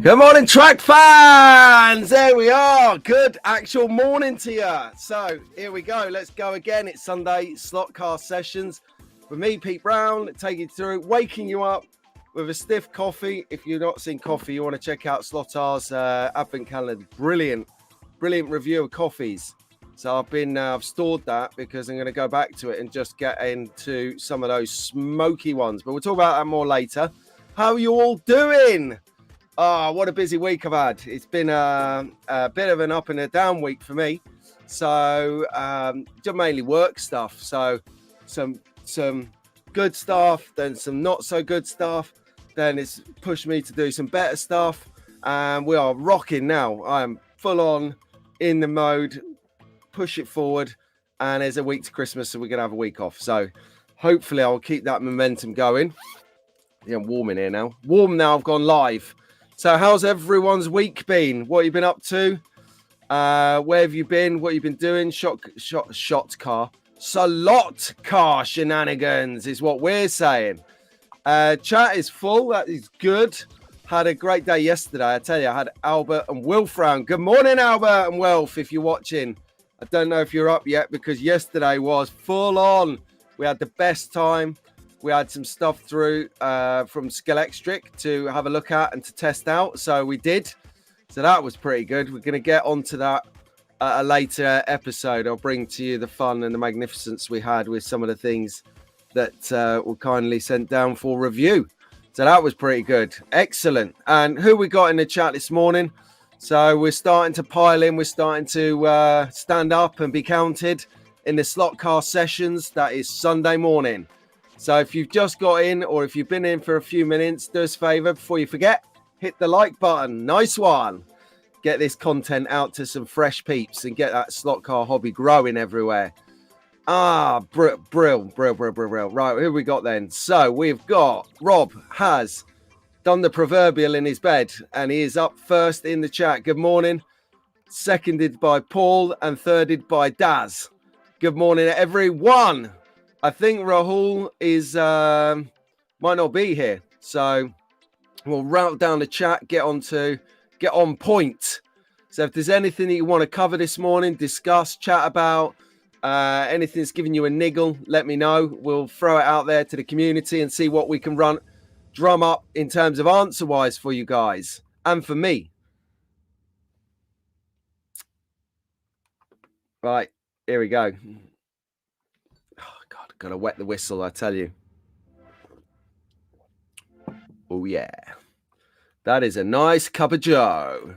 Good morning, track fans. There we are. Good actual morning to you. So here we go. Let's go again. It's Sunday slot car sessions with me, Pete Brown, taking you through, waking you up with a stiff coffee. If you've not seen coffee, you want to check out Slottar's advent calendar. Brilliant review of coffees. So I've stored that because I'm going to go back to it and just get into some of those smoky ones. But we'll talk about that more later. How are you all doing? Oh, what a busy week I've had. It's been a bit of an up and a down week for me. So just mainly work stuff. So some good stuff, then some not so good stuff. Then it's pushed me to do some better stuff. And we are rocking now. I am full on in the mode. Push it forward. And there's a week to Christmas, so we're going to have a week off. So hopefully I'll keep that momentum going. Yeah, I'm warm in here now. Warm now, I've gone live. So how's everyone's week been? What have you been up to? Where have you been? What have you been doing? Slot car shenanigans is what we're saying. Chat is full. That is good. Had a great day yesterday. I tell you, I had Albert and Wilf round. Good morning, Albert and Wilf, if you're watching. I don't know if you're up yet because yesterday was full on. We had the best time. We had some stuff through from Scalextric to have a look at and to test out. So we did. So that was pretty good. We're going to get onto that at a later episode. I'll bring to you the fun and the magnificence we had with some of the things that were kindly sent down for review. So that was pretty good. Excellent. And who we got in the chat this morning? So we're starting to pile in. We're starting to stand up and be counted in the slot car sessions. That is Sunday morning. So if you've just got in or if you've been in for a few minutes, do us a favor before you forget, hit the like button. Nice one. Get this content out to some fresh peeps and get that slot car hobby growing everywhere. Brill. Right, who we got then? So we've got Rob has done the proverbial in his bed and he is up first in the chat. Good morning. Seconded by Paul and thirded by Daz. Good morning, everyone. I think Rahul is might not be here, so we'll route down the chat, get on point. So if there's anything that you want to cover this morning, discuss, chat about, anything that's giving you a niggle, let me know. We'll throw it out there to the community and see what we can drum up in terms of answer-wise for you guys and for me. Right, here we go. Gotta wet the whistle, I tell you. Oh yeah, that is a nice cup of joe.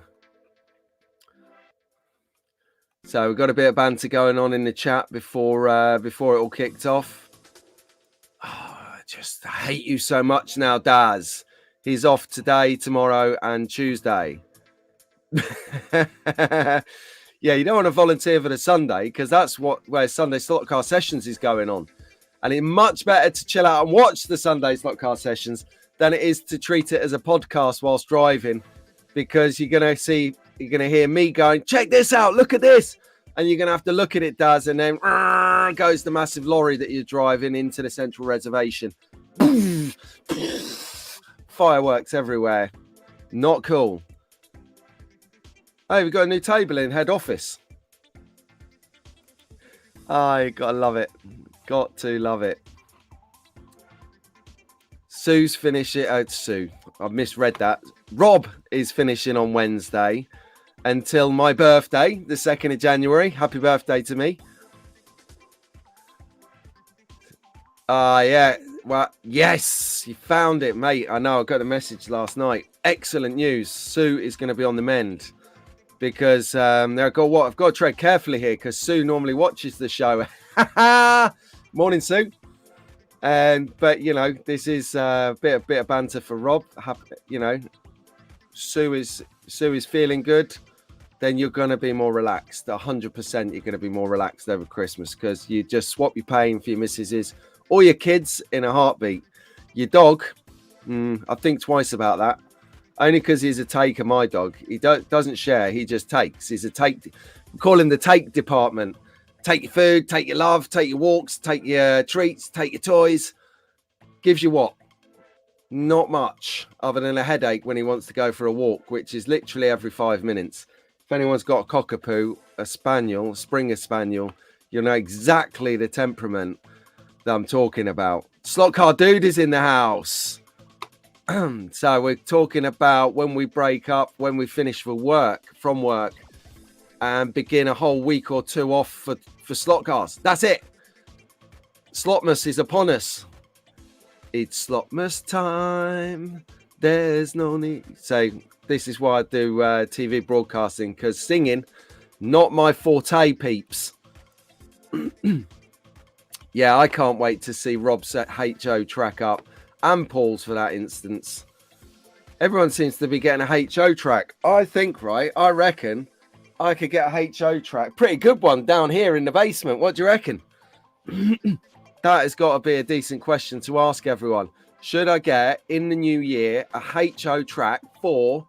So we've got a bit of banter going on in the chat before it all kicked off. Oh, I hate you so much now, Daz. He's off today, tomorrow, and Tuesday. Yeah, you don't want to volunteer for the Sunday because that's where Sunday slot car sessions is going on. And it's much better to chill out and watch the Sunday slot car sessions than it is to treat it as a podcast whilst driving, because you're going to hear me going, check this out, look at this. And you're going to have to look at it, Daz, and then goes the massive lorry that you're driving into the central reservation. Fireworks everywhere. Not cool. Hey, we've got a new table in head office. Oh, you got to love it. Got to love it. Sue's finishing. Sue. I misread that. Rob is finishing on Wednesday until my birthday, the 2nd of January. Happy birthday to me. Yeah. Well, yes, you found it, mate. I know. I got a message last night. Excellent news. Sue is going to be on the mend because I've got to tread carefully here because Sue normally watches the show. Morning, Sue. But you know, this is a bit of banter for Rob. You know, Sue is feeling good. Then you're going to be more relaxed. 100%, you're going to be more relaxed over Christmas because you just swap your pain for your missuses or your kids in a heartbeat. Your dog, I think twice about that. Only because he's a taker, my dog. He doesn't share. He just takes. He's a take. We call him the take department. Take your food, take your love, take your walks, take your treats, take your toys. Gives you what? Not much other than a headache when he wants to go for a walk, which is literally every 5 minutes. If anyone's got a cockapoo, a spaniel, a Springer Spaniel, you'll know exactly the temperament that I'm talking about. Slot car dude is in the house. So we're talking about when we break up, when we finish from work, and begin a whole week or two off for slot cars. That's it. Slotmas is upon us. It's Slotmas time. There's no need. So this is why I do TV broadcasting, because singing, not my forte, peeps. Yeah, I can't wait to see Rob set HO track up, and Paul's for that instance. Everyone seems to be getting a HO track. I think, right, I reckon I could get a HO track. Pretty good one down here in the basement. What do you reckon? That has got to be a decent question to ask everyone. Should I get, in the new year, a HO track for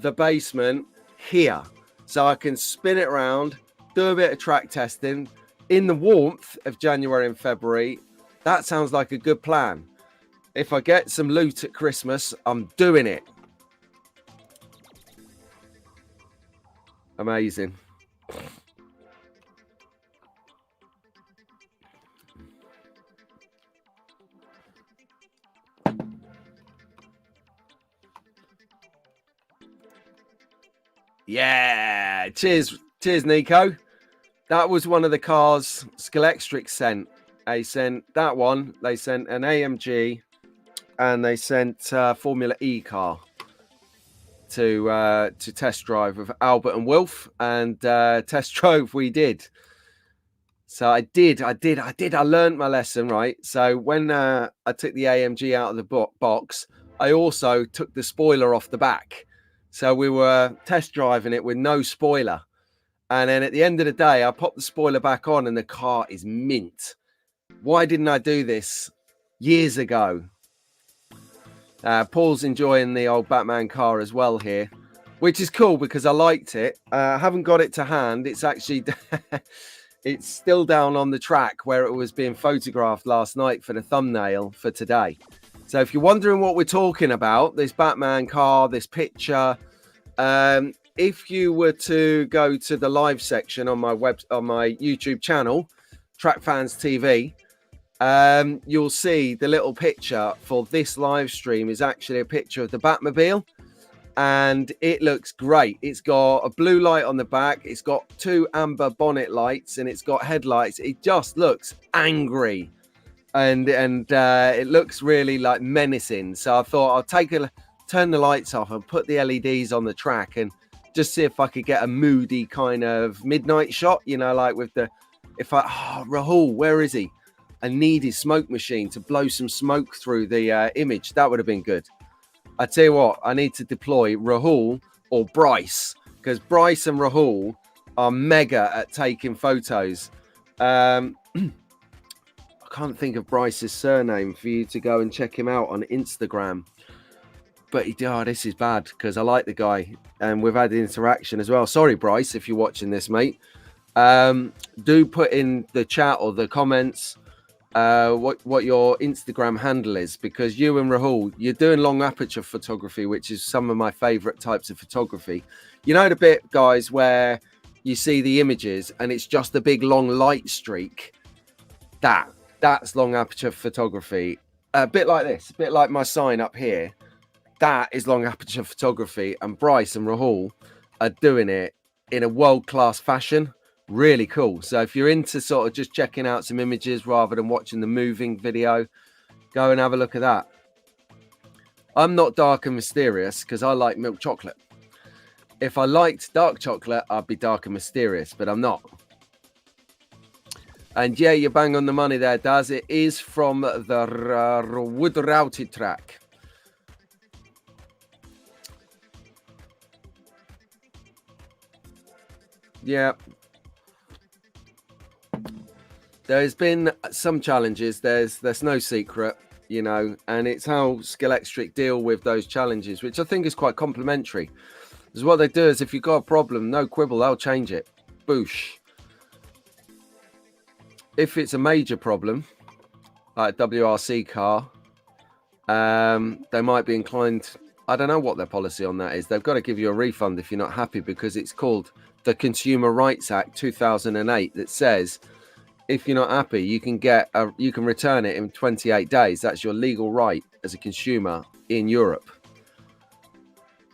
the basement here? So I can spin it around, do a bit of track testing in the warmth of January and February. That sounds like a good plan. If I get some loot at Christmas, I'm doing it. Amazing. Yeah. Cheers, Nico. That was one of the cars Scalextric sent. They sent that one. They sent an AMG, and they sent Formula E car to test drive with Albert and Wilf, and test drove we did. So I learned my lesson, right? So when I took the AMG out of the box, I also took the spoiler off the back. So we were test driving it with no spoiler. And then at the end of the day, I popped the spoiler back on and the car is mint. Why didn't I do this years ago? Paul's enjoying the old Batman car as well here, which is cool because I liked it. I haven't got it to hand. It's actually, it's still down on the track where it was being photographed last night for the thumbnail for today. So if you're wondering what we're talking about, this Batman car, this picture, if you were to go to the live section on my YouTube channel, Track Fans TV, you'll see the little picture for this live stream is actually a picture of the Batmobile, and it looks great. It's got a blue light on the back, it's got 2 amber bonnet lights, and it's got headlights. It just looks angry, and it looks really like menacing. So I thought I'll turn the lights off and put the LEDs on the track and just see if I could get a moody kind of midnight shot, you know, like with the, Rahul, where is he? I need his smoke machine to blow some smoke through the image. That would have been good. I tell you what, I need to deploy Rahul or Bryce, because Bryce and Rahul are mega at taking photos. I can't think of Bryce's surname for you to go and check him out on Instagram. But this is bad because I like the guy and we've had interaction as well. Sorry, Bryce, if you're watching this, mate. Do put in the chat or the comments what your Instagram handle is, because you and Rahul, you're doing long aperture photography, which is some of my favorite types of photography. You know the bit, guys, where you see the images and it's just a big long light streak? That's long aperture photography. A bit like this, a bit like my sign up here. That is long aperture photography, and Bryce and Rahul are doing it in a world-class fashion. Really cool. So if you're into sort of just checking out some images rather than watching the moving video, go and have a look at that. I'm not dark and mysterious because I like milk chocolate. If I liked dark chocolate, I'd be dark and mysterious, but I'm not. And yeah, you bang on the money there, Daz. It is from the Wood Routed track. Yeah. There's been some challenges. There's no secret, you know, and it's how Scalextric deal with those challenges, which I think is quite complimentary. Because what they do is if you've got a problem, no quibble, they'll change it. Boosh. if it's a major problem, like a WRC car, they might be inclined. I don't know what their policy on that is. They've got to give you a refund if you're not happy, because it's called the Consumer Rights Act 2008 that says if you're not happy, you can return it in 28 days. That's your legal right as a consumer in Europe.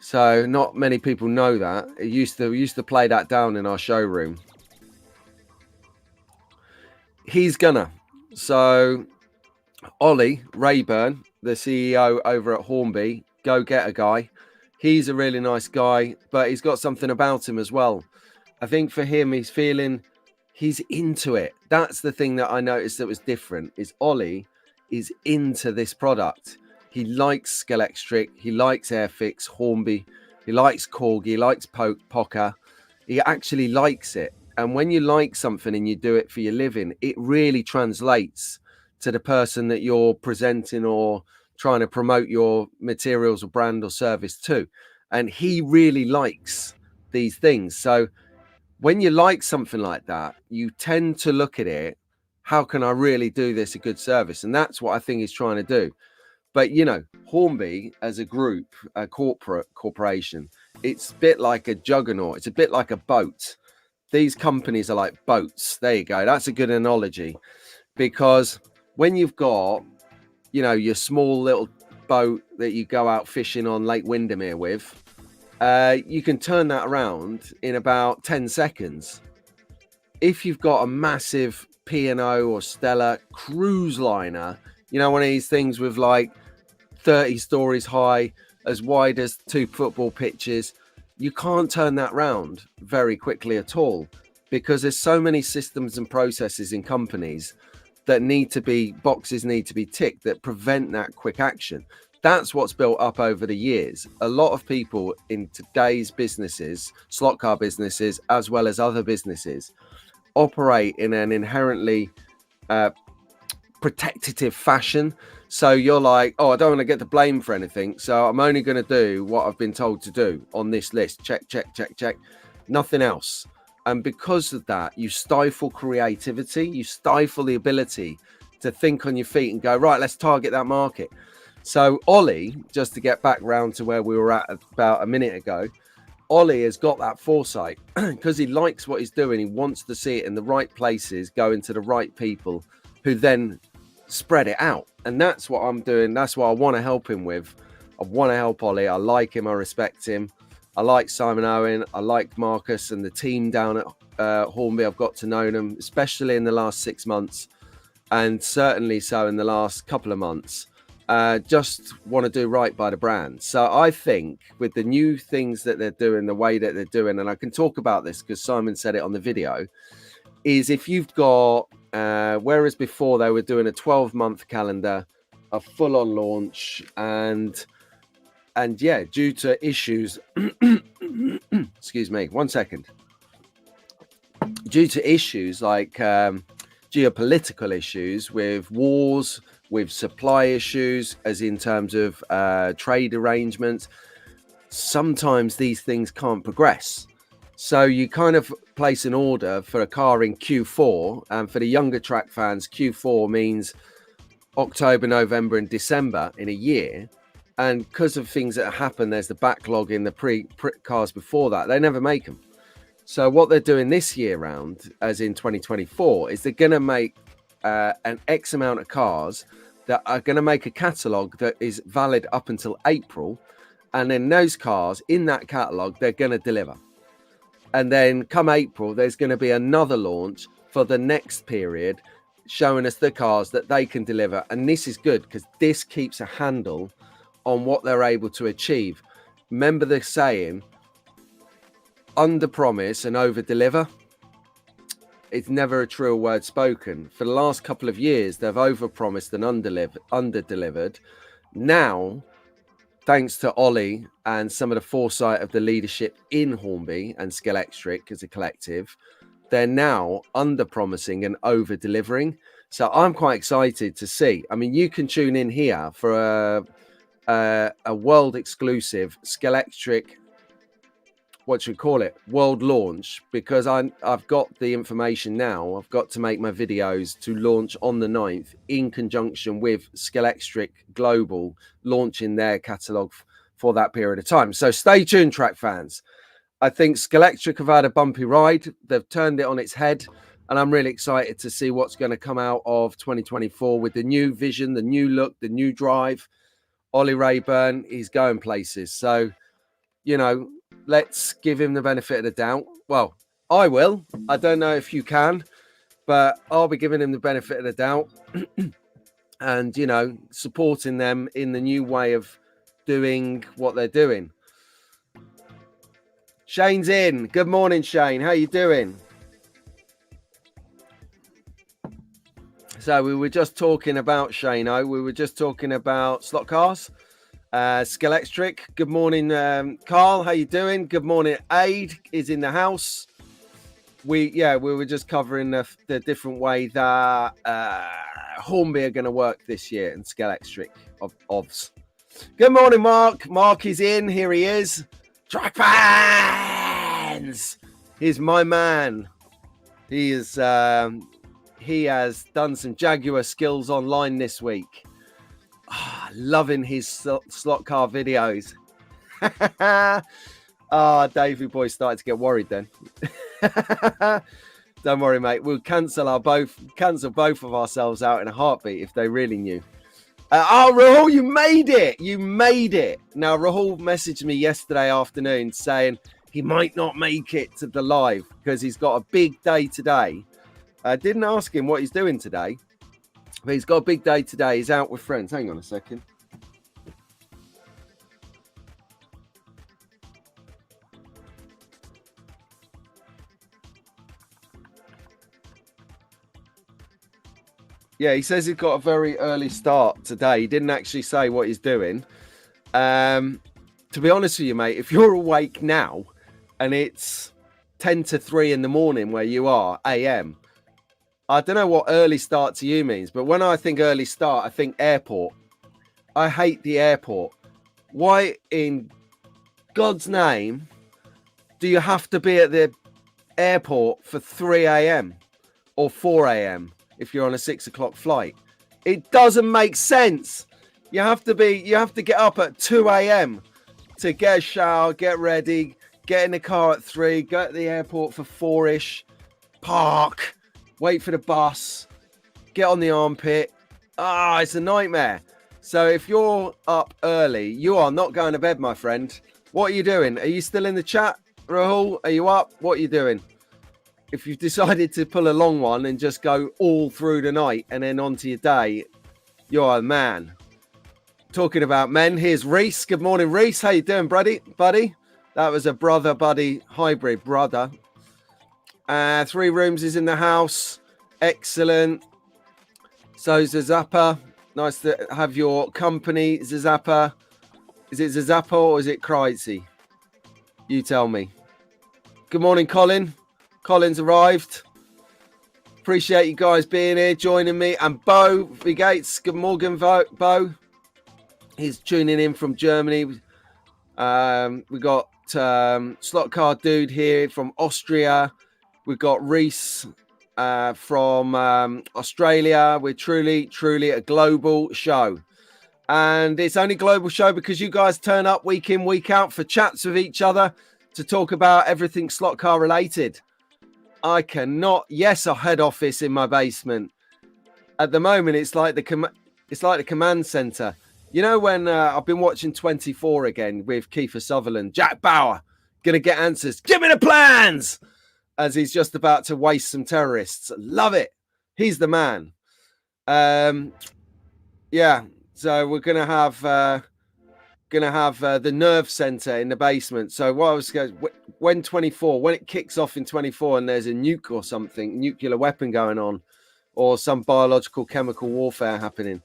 So not many people know that. We used to play that down in our showroom. He's gonna. So Ollie Rayburn, the CEO over at Hornby, go get a guy. He's a really nice guy, but he's got something about him as well. I think for him, he's into it. That's the thing that I noticed that was different, is Ollie is into this product. He likes Scalextric, he likes Airfix, Hornby, he likes Corgi, he likes Poker. He actually likes it. And when you like something and you do it for your living, it really translates to the person that you're presenting or trying to promote your materials or brand or service to. And he really likes these things. So when you like something like that, you tend to look at it, how can I really do this a good service? And that's what I think he's trying to do. But, you know, Hornby as a group, a corporation, it's a bit like a juggernaut. It's a bit like a boat. These companies are like boats. There you go. That's a good analogy, because when you've got, you know, your small little boat that you go out fishing on Lake Windermere with, you can turn that around in about 10 seconds. If you've got a massive P&O or Stella cruise liner, you know, one of these things with like 30 stories high, as wide as 2 football pitches, you can't turn that round very quickly at all, because there's so many systems and processes in companies that boxes need to be ticked that prevent that quick action. That's what's built up over the years. A lot of people in today's businesses, slot car businesses, as well as other businesses, operate in an inherently protective fashion. So you're like, oh, I don't want to get the blame for anything, so I'm only going to do what I've been told to do on this list. Check, check, check, check. Nothing else. And because of that, you stifle creativity, you stifle the ability to think on your feet and go, right, let's target that market. So Ollie, just to get back round to where we were at about a minute ago, Ollie has got that foresight because he likes what he's doing. He wants to see it in the right places, going to the right people who then spread it out. And that's what I'm doing. That's what I want to help him with. I want to help Ollie. I like him. I respect him. I like Simon Owen. I like Marcus and the team down at Hornby. I've got to know them, especially in the last 6 months, and certainly so in the last couple of months. Just want to do right by the brand. So I think with the new things that they're doing, the way that they're doing, and I can talk about this because Simon said it on the video, is if you've got, whereas before they were doing a 12-month calendar, a full-on launch, and yeah, due to issues, excuse me, 1 second. Due to issues like geopolitical issues with wars, with supply issues, as in terms of trade arrangements, sometimes these things can't progress. So you kind of place an order for a car in Q4, and for the younger track fans, Q4 means October, November and December in a year. And because of things that happen, there's the backlog in the pre cars before that. They never make them. So what they're doing this year round, as in 2024, is they're going to make an X amount of cars that are going to make a catalogue that is valid up until April. And then those cars in that catalogue, they're going to deliver. And then come April, there's going to be another launch for the next period, showing us the cars that they can deliver. And this is good because this keeps a handle on what they're able to achieve. Remember the saying, under promise and over deliver. It's never a truer word spoken. For the last couple of years, they've over promised and under delivered. Now, thanks to Ollie and some of the foresight of the leadership in Hornby and Scalextric as a collective, they're now under promising and over delivering. So I'm quite excited to see. I mean, you can tune in here for a world exclusive Scalextric. world launch, because I've got the information now. I've got to make my videos to launch on the 9th in conjunction with Scalextric Global launching their catalogue for that period of time. So stay tuned, track fans. I think Scalextric have had a bumpy ride. They've turned it on its head, and I'm really excited to see what's going to come out of 2024 with the new vision, the new look, the new drive. Ollie Rayburn, he's going places. So, you know, let's give him the benefit of the doubt. Well, I will. I don't know if you can, but I'll be giving him the benefit of the doubt and, you know, supporting them in the new way of doing what they're doing. Shane's in. Good morning, Shane. How you doing? So we were just talking about Shane-o. We were just talking about slot cars. Scalextric. Good morning, Carl. How you doing? Good morning. Aid is in the house. We were just covering the different way that Hornby are going to work this year and Scalextric ofs. Good morning, Mark. Mark is in. Here he is. Track fans. Here's my man. He has done some Jaguar skills online this week. Loving his slot car videos. Davey boy started to get worried then. Don't worry, mate. We'll cancel both of ourselves out in a heartbeat if they really knew. Rahul, you made it. You made it. Now, Rahul messaged me yesterday afternoon saying he might not make it to the live because he's got a big day today. I didn't ask him what he's doing today, but he's got a big day today. He's out with friends. Hang on a second. Yeah, he says he's got a very early start today. He didn't actually say what he's doing. To be honest with you, mate, if you're awake now and it's 10 to 3 in the morning where you are, AM, I don't know what early start to you means, but when I think early start, I think airport. I hate the airport. Why in God's name do you have to be at the airport for 3 a.m. or 4 a.m. if you're on a 6 o'clock flight? It doesn't make sense. You have to get up at 2 a.m. to get a shower, get ready, get in the car at 3, go to the airport for 4-ish, park, wait for the bus, get on the armpit. It's a nightmare. So if you're up early, you are not going to bed, my friend. What are you doing? Are you still in the chat, Rahul? Are you up? What are you doing? If you've decided to pull a long one and just go all through the night and then onto your day, you're a man. Talking about men, here's Reese. Good morning, Reese. How you doing, buddy? That was a brother-buddy hybrid, brother. 3 rooms is in the house. Excellent. So, Zazappa. Nice to have your company, Zazappa. Is it Zazappa or is it Kreitzy? You tell me. Good morning, Colin. Colin's arrived. Appreciate you guys being here, joining me. And Bo Gates. Good morning, Bo. He's tuning in from Germany. We got Slot Car Dude here from Austria. We've got Reese from Australia. We're truly a global show. And it's only a global show because you guys turn up week in, week out for chats with each other to talk about everything slot car related. I cannot. Yes, a head office in my basement. At the moment, it's like the command center. You know, when I've been watching 24 again with Kiefer Sutherland, Jack Bauer, gonna get answers. Give me the plans, as he's just about to waste some terrorists. Love it. He's the man. Yeah. So we're gonna have the nerve center in the basement. So what I was going, when it kicks off in 24 and there's a nuke or something, nuclear weapon going on, or some biological chemical warfare happening,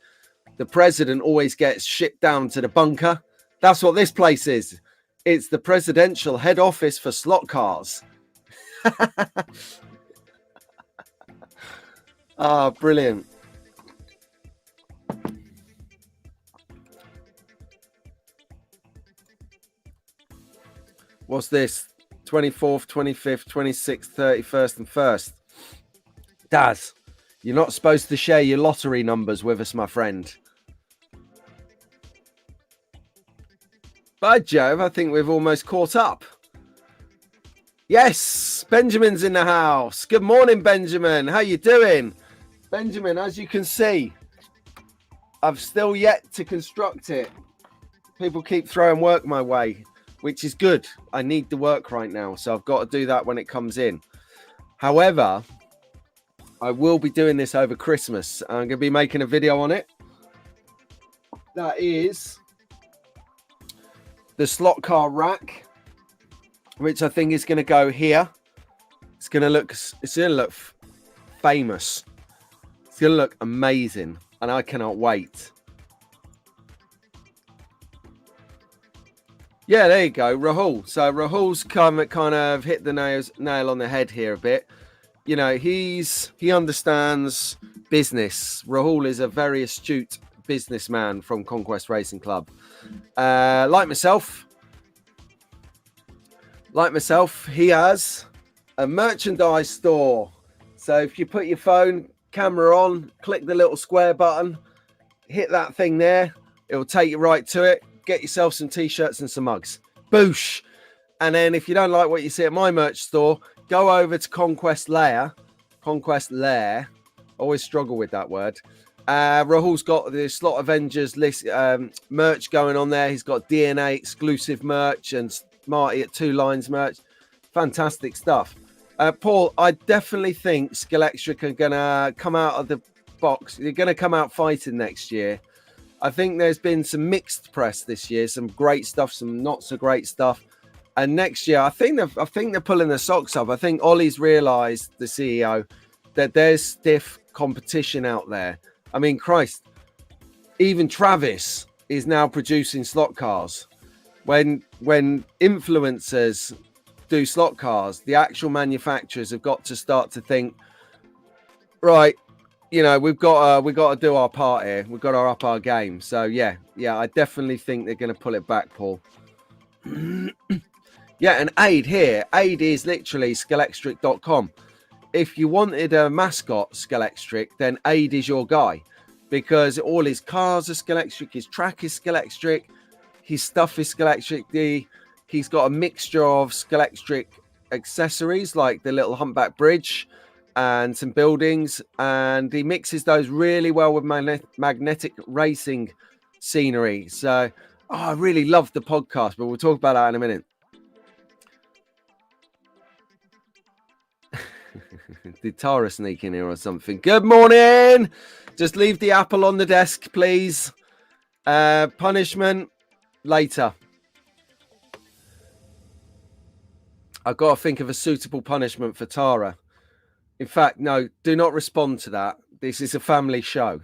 the president always gets shipped down to the bunker. That's what this place is. It's the presidential head office for slot cars. Brilliant. What's this? 24th, 25th, 26th, 31st, and 1st. Daz, you're not supposed to share your lottery numbers with us, my friend. By Jove, I think we've almost caught up. Yes, Benjamin's in the house. Good morning, Benjamin. How you doing? Benjamin, as you can see, I've still yet to construct it. People keep throwing work my way, which is good. I need the work right now, so I've got to do that when it comes in. However, I will be doing this over Christmas. I'm going to be making a video on it. That is the slot car rack, which I think is going to go here. It's going to look famous. It's going to look amazing, and I cannot wait. Yeah, there you go, Rahul. So Rahul's kind of hit the nail on the head here a bit. You know, he understands business. Rahul is a very astute businessman from Conquest Racing Club. Like myself, he has a merchandise store. So if you put your phone camera on, click the little square button, hit that thing there, it will take you right to it. Get yourself some t-shirts and some mugs. Boosh. And then if you don't like what you see at my merch store, go over to Conquest Lair. Always struggle with that word. Rahul's got the Slot Avengers list merch going on there. He's got DNA exclusive merch and Marty at Two Lines merch. Fantastic stuff. Paul, I definitely think Scalextric are going to come out of the box. They're going to come out fighting next year. I think there's been some mixed press this year, some great stuff, some not so great stuff. And next year, I think they're pulling their socks up. I think Ollie's realised, the CEO, that there's stiff competition out there. I mean, Christ, even Travis is now producing slot cars. When influencers do slot cars, the actual manufacturers have got to start to think, right, you know, we've got to do our part here. We've got to up our game. So yeah, I definitely think they're going to pull it back, Paul. Yeah, and Aid here. Aid is literally Scalextric.com. If you wanted a mascot, Scalextric, then Aid is your guy, because all his cars are Scalextric, his track is Scalextric, his stuff is Scalextric. He's got a mixture of Scalextric accessories like the little humpback bridge and some buildings, and he mixes those really well with magnetic racing scenery. So I really love the podcast, but we'll talk about that in a minute. Did Tara sneak in here or something? Good morning. Just leave the apple on the desk, please. Punishment later. I've got to think of a suitable punishment for Tara. In fact, no, do not respond to that. This is a family show.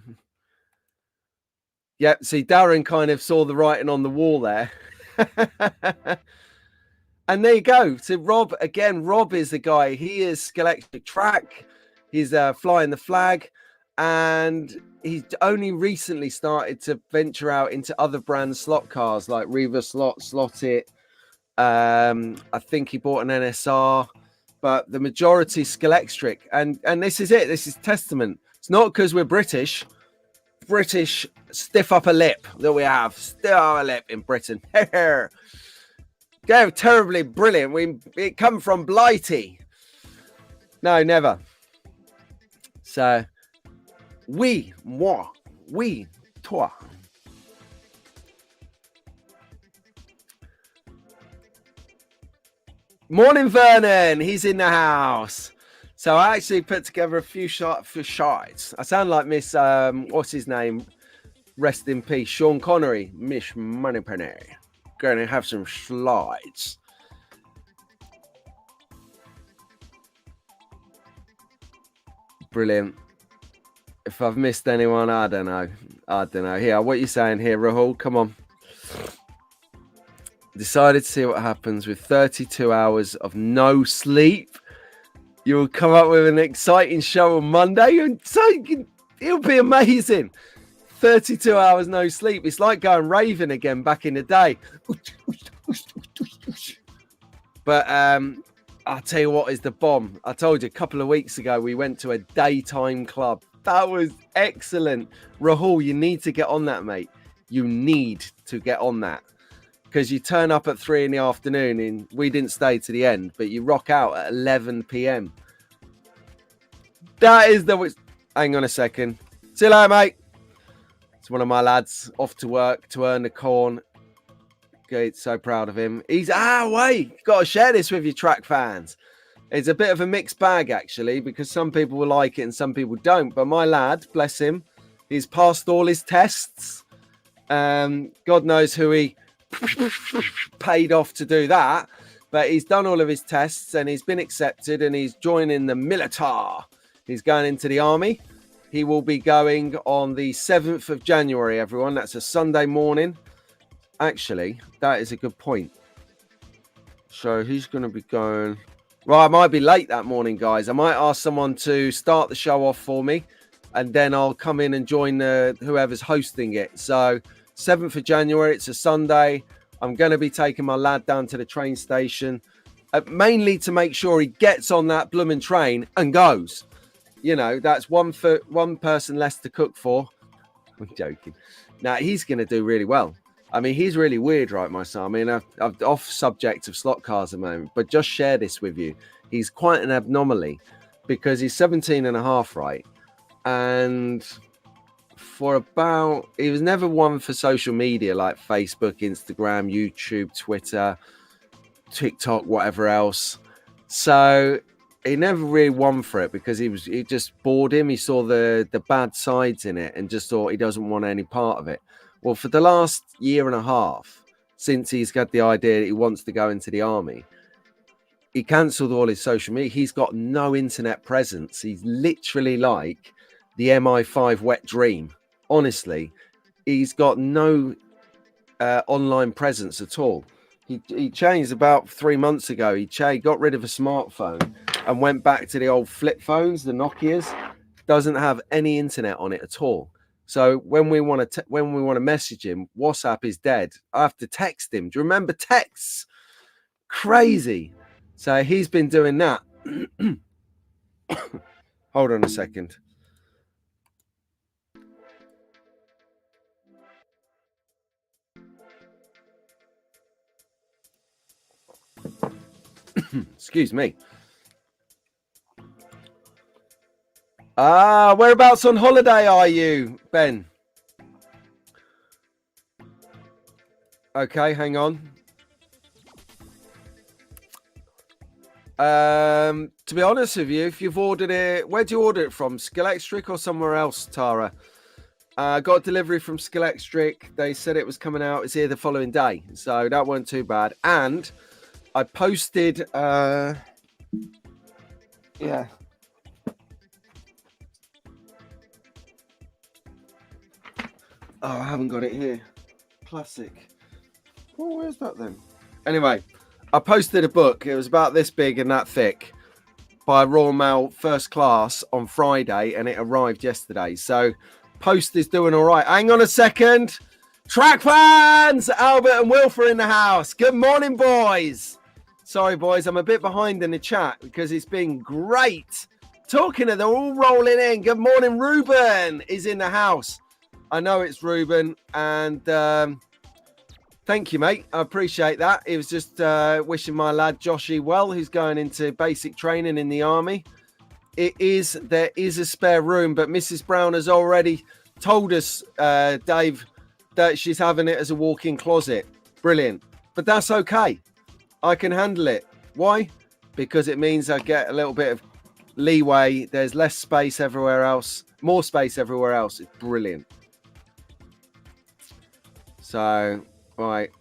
Yep, see, Darren kind of saw the writing on the wall there. And there you go. So Rob, again, Rob is the guy. He is Scalextric Track. He's flying the flag. And he's only recently started to venture out into other brand slot cars like Reva Slot, Slot It. I think he bought an NSR. But the majority Scalextric, and this is it. This is testament. It's not because we're British stiff upper lip that we have. Stiff upper lip in Britain. They're terribly brilliant. It come from Blighty. No, never. So, oui, moi, oui, toi. Morning, Vernon. He's in the house. So I actually put together a few shots. I sound like Miss, what's his name? Rest in peace. Sean Connery. Miss Moneypenny. Going to have some slides. Brilliant. If I've missed anyone, I don't know. Here, what are you saying here, Rahul? Come on. Decided to see what happens with 32 hours of no sleep. You'll come up with an exciting show on Monday. It'll be amazing. 32 hours no sleep. It's like going raving again back in the day. But But I'll tell you what is the bomb. I told you a couple of weeks ago we went to a daytime club. That was excellent. Rahul, you need to get on that, mate. You need to get on that. Because you turn up at 3 in the afternoon and we didn't stay to the end, but you rock out at 11 p.m. That is the... Hang on a second. See you later, mate. It's one of my lads off to work to earn the corn. Okay, so proud of him. He's... wait. Got to share this with your track fans. It's a bit of a mixed bag, actually, because some people will like it and some people don't. But my lad, bless him, he's passed all his tests. God knows who he paid off to do that. But he's done all of his tests and he's been accepted and he's joining the militar. He's going into the army. He will be going on the 7th of January, everyone. That's a Sunday morning. Actually, that is a good point. So he's going to be going... Right, I might be late that morning, guys. I might ask someone to start the show off for me. And then I'll come in and join whoever's hosting it. So 7th of January, it's a Sunday. I'm going to be taking my lad down to the train station. Mainly to make sure he gets on that blooming train and goes. You know, that's one person less to cook for. I'm joking. Now, he's going to do really well. I mean, he's really weird, right, my son? I mean, I'm off subject of slot cars at the moment, but just share this with you. He's quite an anomaly because he's 17 and a half, right? And he was never one for social media like Facebook, Instagram, YouTube, Twitter, TikTok, whatever else. So he never really won for it because it just bored him. He saw the bad sides in it and just thought he doesn't want any part of it. Well, for the last year and a half, since he's got the idea that he wants to go into the army, he cancelled all his social media. He's got no internet presence. He's literally like the MI5 wet dream. Honestly, he's got no online presence at all. He changed about 3 months ago. He got rid of a smartphone and went back to the old flip phones, the Nokias. Doesn't have any internet on it at all. So when we want to message him, WhatsApp is dead. I have to text him. Do you remember texts? Crazy. So he's been doing that. Hold on a second. Excuse me. Whereabouts on holiday are you, Ben? Okay, hang on. To be honest with you, if you've ordered it, where do you order it from? Scalextric or somewhere else, Tara? Got a delivery from Scalextric. They said it was coming out. It's here the following day. So that wasn't too bad. And I posted... yeah. Oh, I haven't got it here. Classic. Oh, where's that then? Anyway, I posted a book. It was about this big and that thick by Royal Mail First Class on Friday, and it arrived yesterday. So post is doing all right. Hang on a second. Track fans! Albert and Wilf are in the house. Good morning, boys. Sorry, boys. I'm a bit behind in the chat because it's been great. They're all rolling in. Good morning, Ruben is in the house. I know it's Ruben, and thank you, mate. I appreciate that. It was just wishing my lad Joshy well, who's going into basic training in the army. There is a spare room, but Mrs. Brown has already told us, Dave, that she's having it as a walk-in closet. Brilliant. But that's okay. I can handle it. Why? Because it means I get a little bit of leeway. There's less space everywhere else, more space everywhere else. It's brilliant. So, right,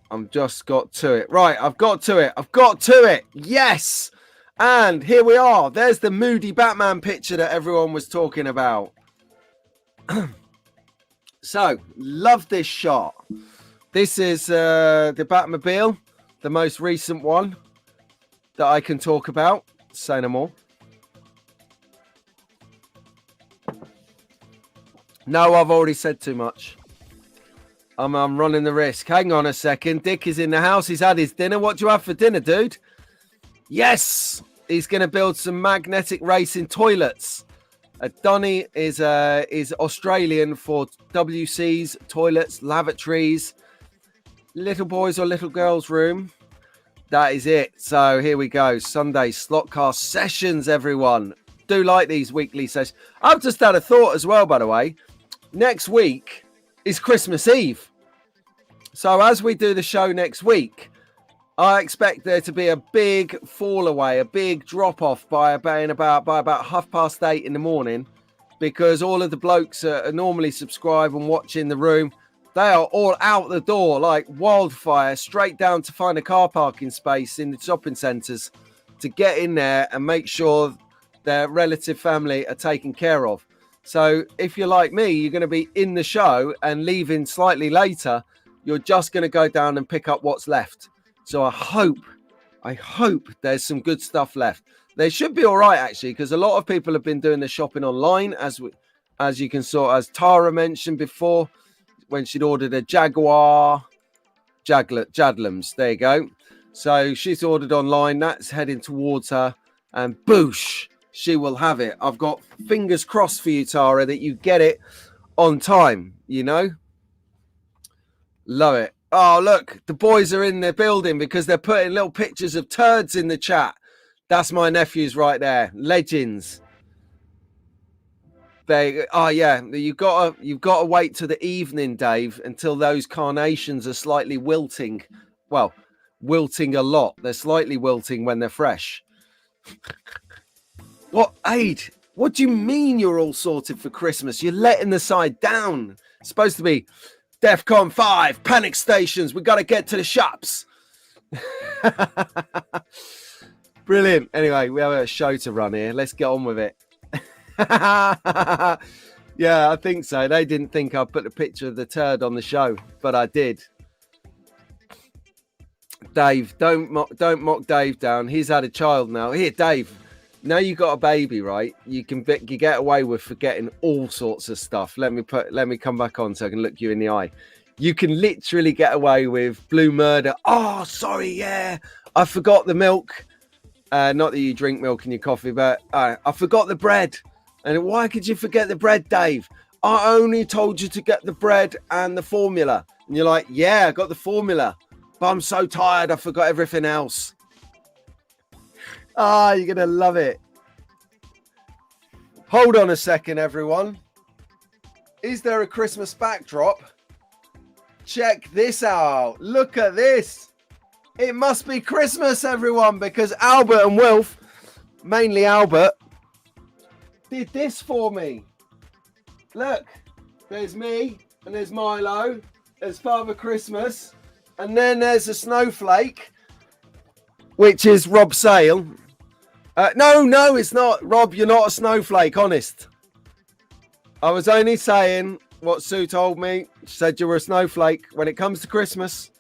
I've just got to it. Right, I've got to it. Yes. And here we are. There's the moody Batman picture that everyone was talking about. So, love this shot. This is the Batmobile, the most recent one that I can talk about. Say no more. No, I've already said too much. I'm running the risk. Hang on a second. Dick is in the house. He's had his dinner. What do you have for dinner, dude? Yes, he's going to build some magnetic racing toilets. Donny is Australian for WCs, toilets, lavatories, little boys or little girls' room. That is it. So here we go. Sunday Slotcast sessions, everyone. Do like these weekly sessions. I've just had a thought as well, by the way. Next week is Christmas Eve. So as we do the show next week, I expect there to be a big fall away, a big drop off by about 8:30 in the morning, because all of the blokes are normally subscribe and watching the room. They are all out the door like wildfire, straight down to find a car parking space in the shopping centres to get in there and make sure their relative family are taken care of. So if you're like me, you're going to be in the show and leaving slightly later. You're just going to go down and pick up what's left. So I hope there's some good stuff left. They should be all right, actually, because a lot of people have been doing the shopping online, as you can saw, as Tara mentioned before, when she'd ordered a Jaguar Jadlams. There you go. So she's ordered online. That's heading towards her, and boosh, she will have it. I've got fingers crossed for you, Tara, that you get it on time. You know, love it. Oh, look, the boys are in the building because they're putting little pictures of turds in the chat. That's my nephews right there. Legends. You've got to wait till the evening, Dave, until those carnations are slightly wilting. Well, wilting a lot. They're slightly wilting when they're fresh. What, Aid? What do you mean you're all sorted for Christmas? You're letting the side down. It's supposed to be DEFCON 5, panic stations. We got to get to the shops. Brilliant. Anyway, we have a show to run here. Let's get on with it. Yeah, I think so. They didn't think I put a picture of the turd on the show, but I did. Dave, don't mock Dave down. He's had a child now. Here, Dave. Now you got a baby, right? You get away with forgetting all sorts of stuff. Let me come back on so I can look you in the eye. You can literally get away with blue murder. Oh, sorry, yeah, I forgot the milk. Not that you drink milk in your coffee, but I forgot the bread. And why could you forget the bread, Dave? I only told you to get the bread and the formula. And you're like, yeah, I got the formula, but I'm so tired, I forgot everything else. Ah, you're going to love it. Hold on a second, everyone. Is there a Christmas backdrop? Check this out. Look at this. It must be Christmas, everyone, because Albert and Wilf, mainly Albert, did this for me. Look, there's me and there's Milo. There's Father Christmas. And then there's a snowflake, which is Rob Sale. No, it's not. Rob, you're not a snowflake, honest. I was only saying what Sue told me. She said you were a snowflake when it comes to Christmas.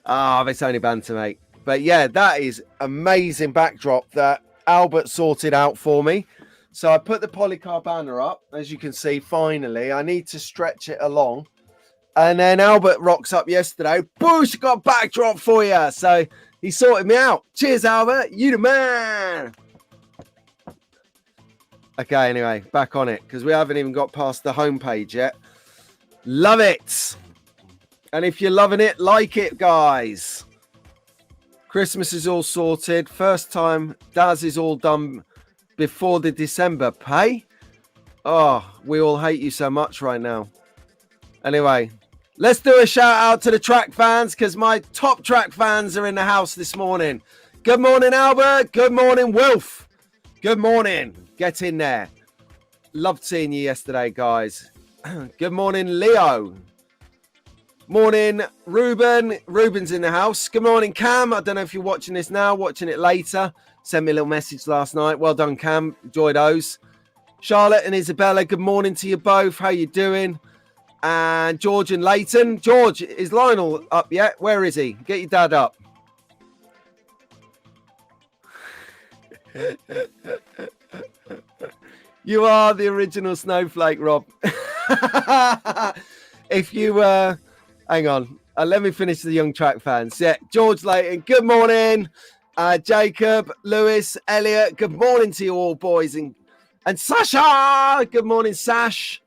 It's only banter, mate. But yeah, that is amazing backdrop that Albert sorted out for me. So I put the polycar banner up, as you can see, finally. I need to stretch it along. And then Albert rocks up yesterday. Boosh, got a backdrop for you. So he sorted me out. Cheers, Albert. You the man. Okay, anyway, back on it, because we haven't even got past the homepage yet. Love it. And if you're loving it, like it, guys. Christmas is all sorted. First time Daz is all done before the December pay. Oh, we all hate you so much right now. Anyway, let's do a shout out to the track fans, because my top track fans are in the house this morning. Good morning, Albert. Good morning, Wilf. Good morning. Get in there. Loved seeing you yesterday, guys. Good morning, Leo. Morning, Ruben. Ruben's in the house. Good morning, Cam. I don't know if you're watching this now, watching it later. Sent me a little message last night. Well done, Cam. Enjoy those. Charlotte and Isabella, good morning to you both. How you doing? And George and Leighton. George, is Lionel up yet? Where is he? Get your dad up. You are the original snowflake, Rob. If you hang on, let me finish the young track fans. Yeah, George Leighton, good morning. Jacob, Lewis, Elliot, good morning to you all, boys. And Sasha, good morning, Sash.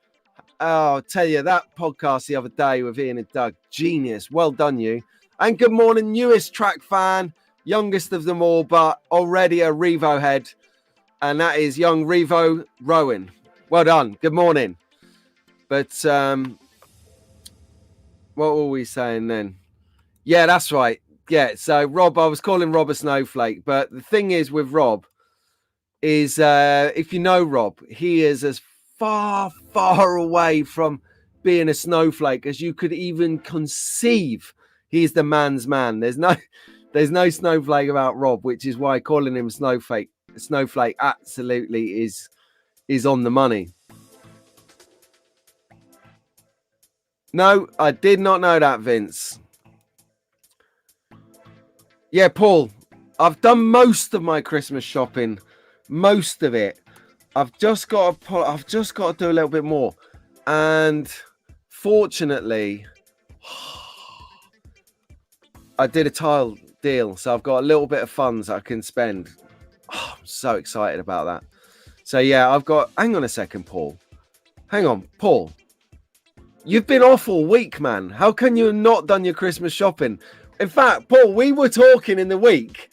Oh, I'll tell you, that podcast the other day with Ian and Doug, genius. Well done, you. And good morning, newest track fan, youngest of them all, but already a Revo head. And that is young Revo Rowan. Well done. Good morning. But what were we saying then? Yeah, that's right. Yeah, so Rob, I was calling Rob a snowflake. But the thing is with Rob is, if you know Rob, he is as far, far away from being a snowflake as you could even conceive. He's the man's man. There's no snowflake about Rob, which is why calling him a snowflake absolutely is on the money. No, I did not know that, Vince. Yeah, Paul, I've done most of my Christmas shopping, most of it. I've just got to do a little bit more, and fortunately, I did a tile deal, so I've got a little bit of funds I can spend. Oh, I'm so excited about that. So yeah, I've got. Hang on a second, Paul. Hang on, Paul. You've been off all week, man. How can you have not done your Christmas shopping? In fact, Paul, we were talking in the week,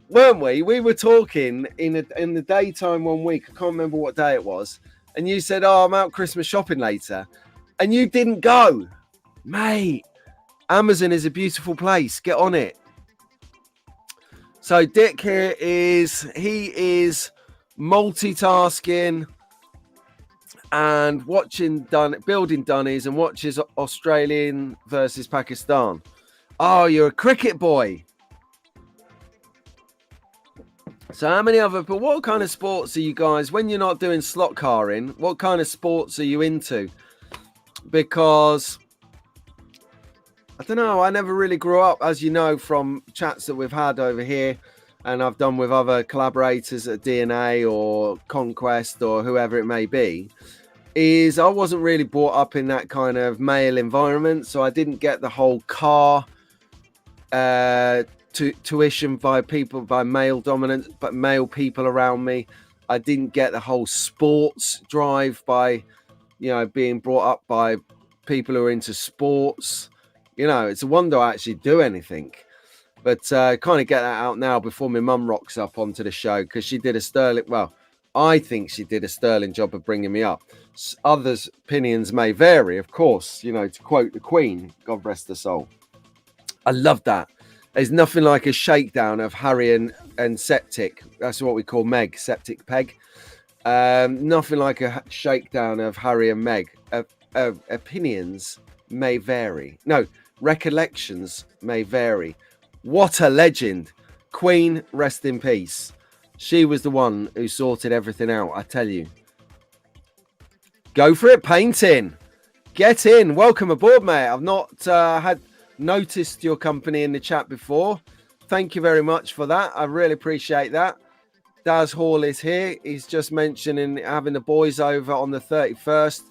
weren't we? We were talking in the daytime one week. I can't remember what day it was. And you said, oh, I'm out Christmas shopping later. And you didn't go. Mate, Amazon is a beautiful place. Get on it. So Dick here he is multitasking and building dunnies and watches Australian versus Pakistan. Oh, you're a cricket boy. So how many other, but what kind of sports are you guys, when you're not doing slot carring, what kind of sports are you into? Because, I don't know, I never really grew up, as you know, from chats that we've had over here, and I've done with other collaborators at DNA or Conquest or whoever it may be, is I wasn't really brought up in that kind of male environment, so I didn't get the whole car tuition by male dominance, but male people around me. I didn't get the whole sports drive by, being brought up by people who are into sports. It's a wonder I actually do anything. But kind of get that out now before my mum rocks up onto the show, because she did a sterling, well, I think she did a sterling job of bringing me up. Others' opinions may vary, of course, to quote the Queen, God rest her soul. I love that. There's nothing like a shakedown of Harry and Septic. That's what we call Meg, Septic Peg. Nothing like a shakedown of Harry and Meg. Opinions may vary. No, recollections may vary. What a legend. Queen, rest in peace. She was the one who sorted everything out, I tell you. Go for it, painting. Get in. Welcome aboard, mate. I've not had noticed your company in the chat before. Thank you very much for that. I really appreciate that. Daz Hall is here. He's just mentioning having the boys over on the 31st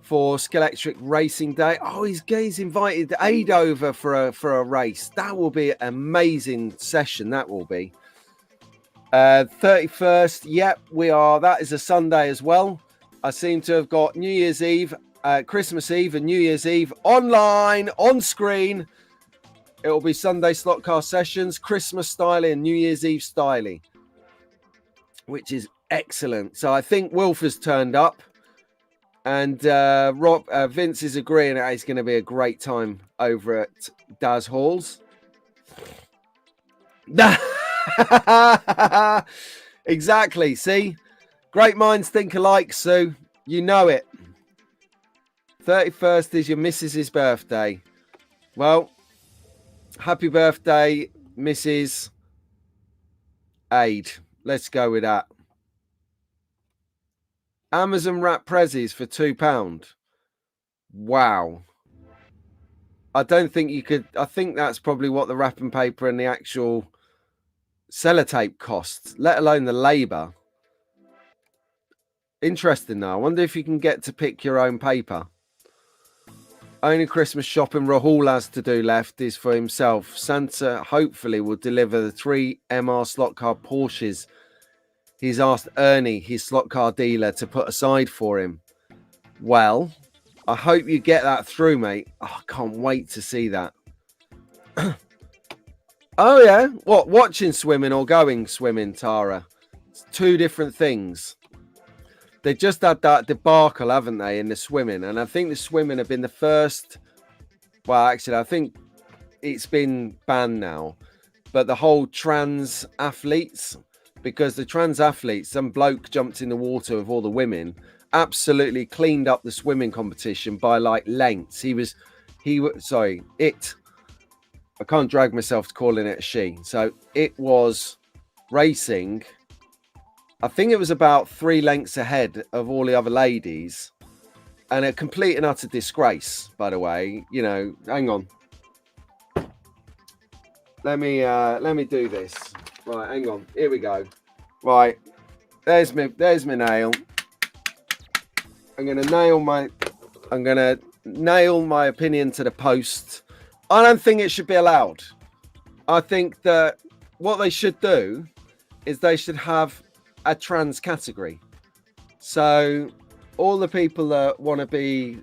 for Scalextric Racing Day. Oh, he's invited Aid over for a race. That will be an amazing session. That will be 31st. Yep, we are. That is a Sunday as well. I seem to have got New Year's Eve, Christmas Eve and New Year's Eve online, on screen. It will be Sunday slot car sessions, Christmas styling and New Year's Eve styling, which is excellent. So I think Wolf has turned up, and Vince is agreeing that it's going to be a great time over at Daz Halls. Exactly. See, great minds think alike, Sue. You know it. 31st is your missus's birthday. Well, happy birthday, Mrs. Aid. Let's go with that. Amazon wrap prezzies for £2. Wow. I don't think you could. I think that's probably what the wrapping paper and the actual sellotape costs, let alone the labour. Interesting though. I wonder if you can get to pick your own paper. Only Christmas shopping Rahul has to do left is for himself. Santa hopefully will deliver the 3 MR slot car Porsches he's asked Ernie, his slot car dealer, to put aside for him. Well, I hope you get that through, mate. Oh, I can't wait to see that. Oh, yeah? What, watching swimming or going swimming, Tara? It's 2 different things. They just had that debacle, haven't they, in the swimming? And I think the swimming have been the first... Well, actually, I think it's been banned now. But the whole trans athletes... Because the trans athletes, some bloke jumped in the water with all the women, absolutely cleaned up the swimming competition by like lengths. I can't drag myself to calling it a she. So it was racing. I think it was about 3 lengths ahead of all the other ladies, and a complete and utter disgrace, by the way. You know, hang on. Let me do this. Right, hang on. Here we go. Right, there's my nail. I'm gonna nail my opinion to the post. I don't think it should be allowed. I think that what they should do is they should have a trans category. So all the people that want to be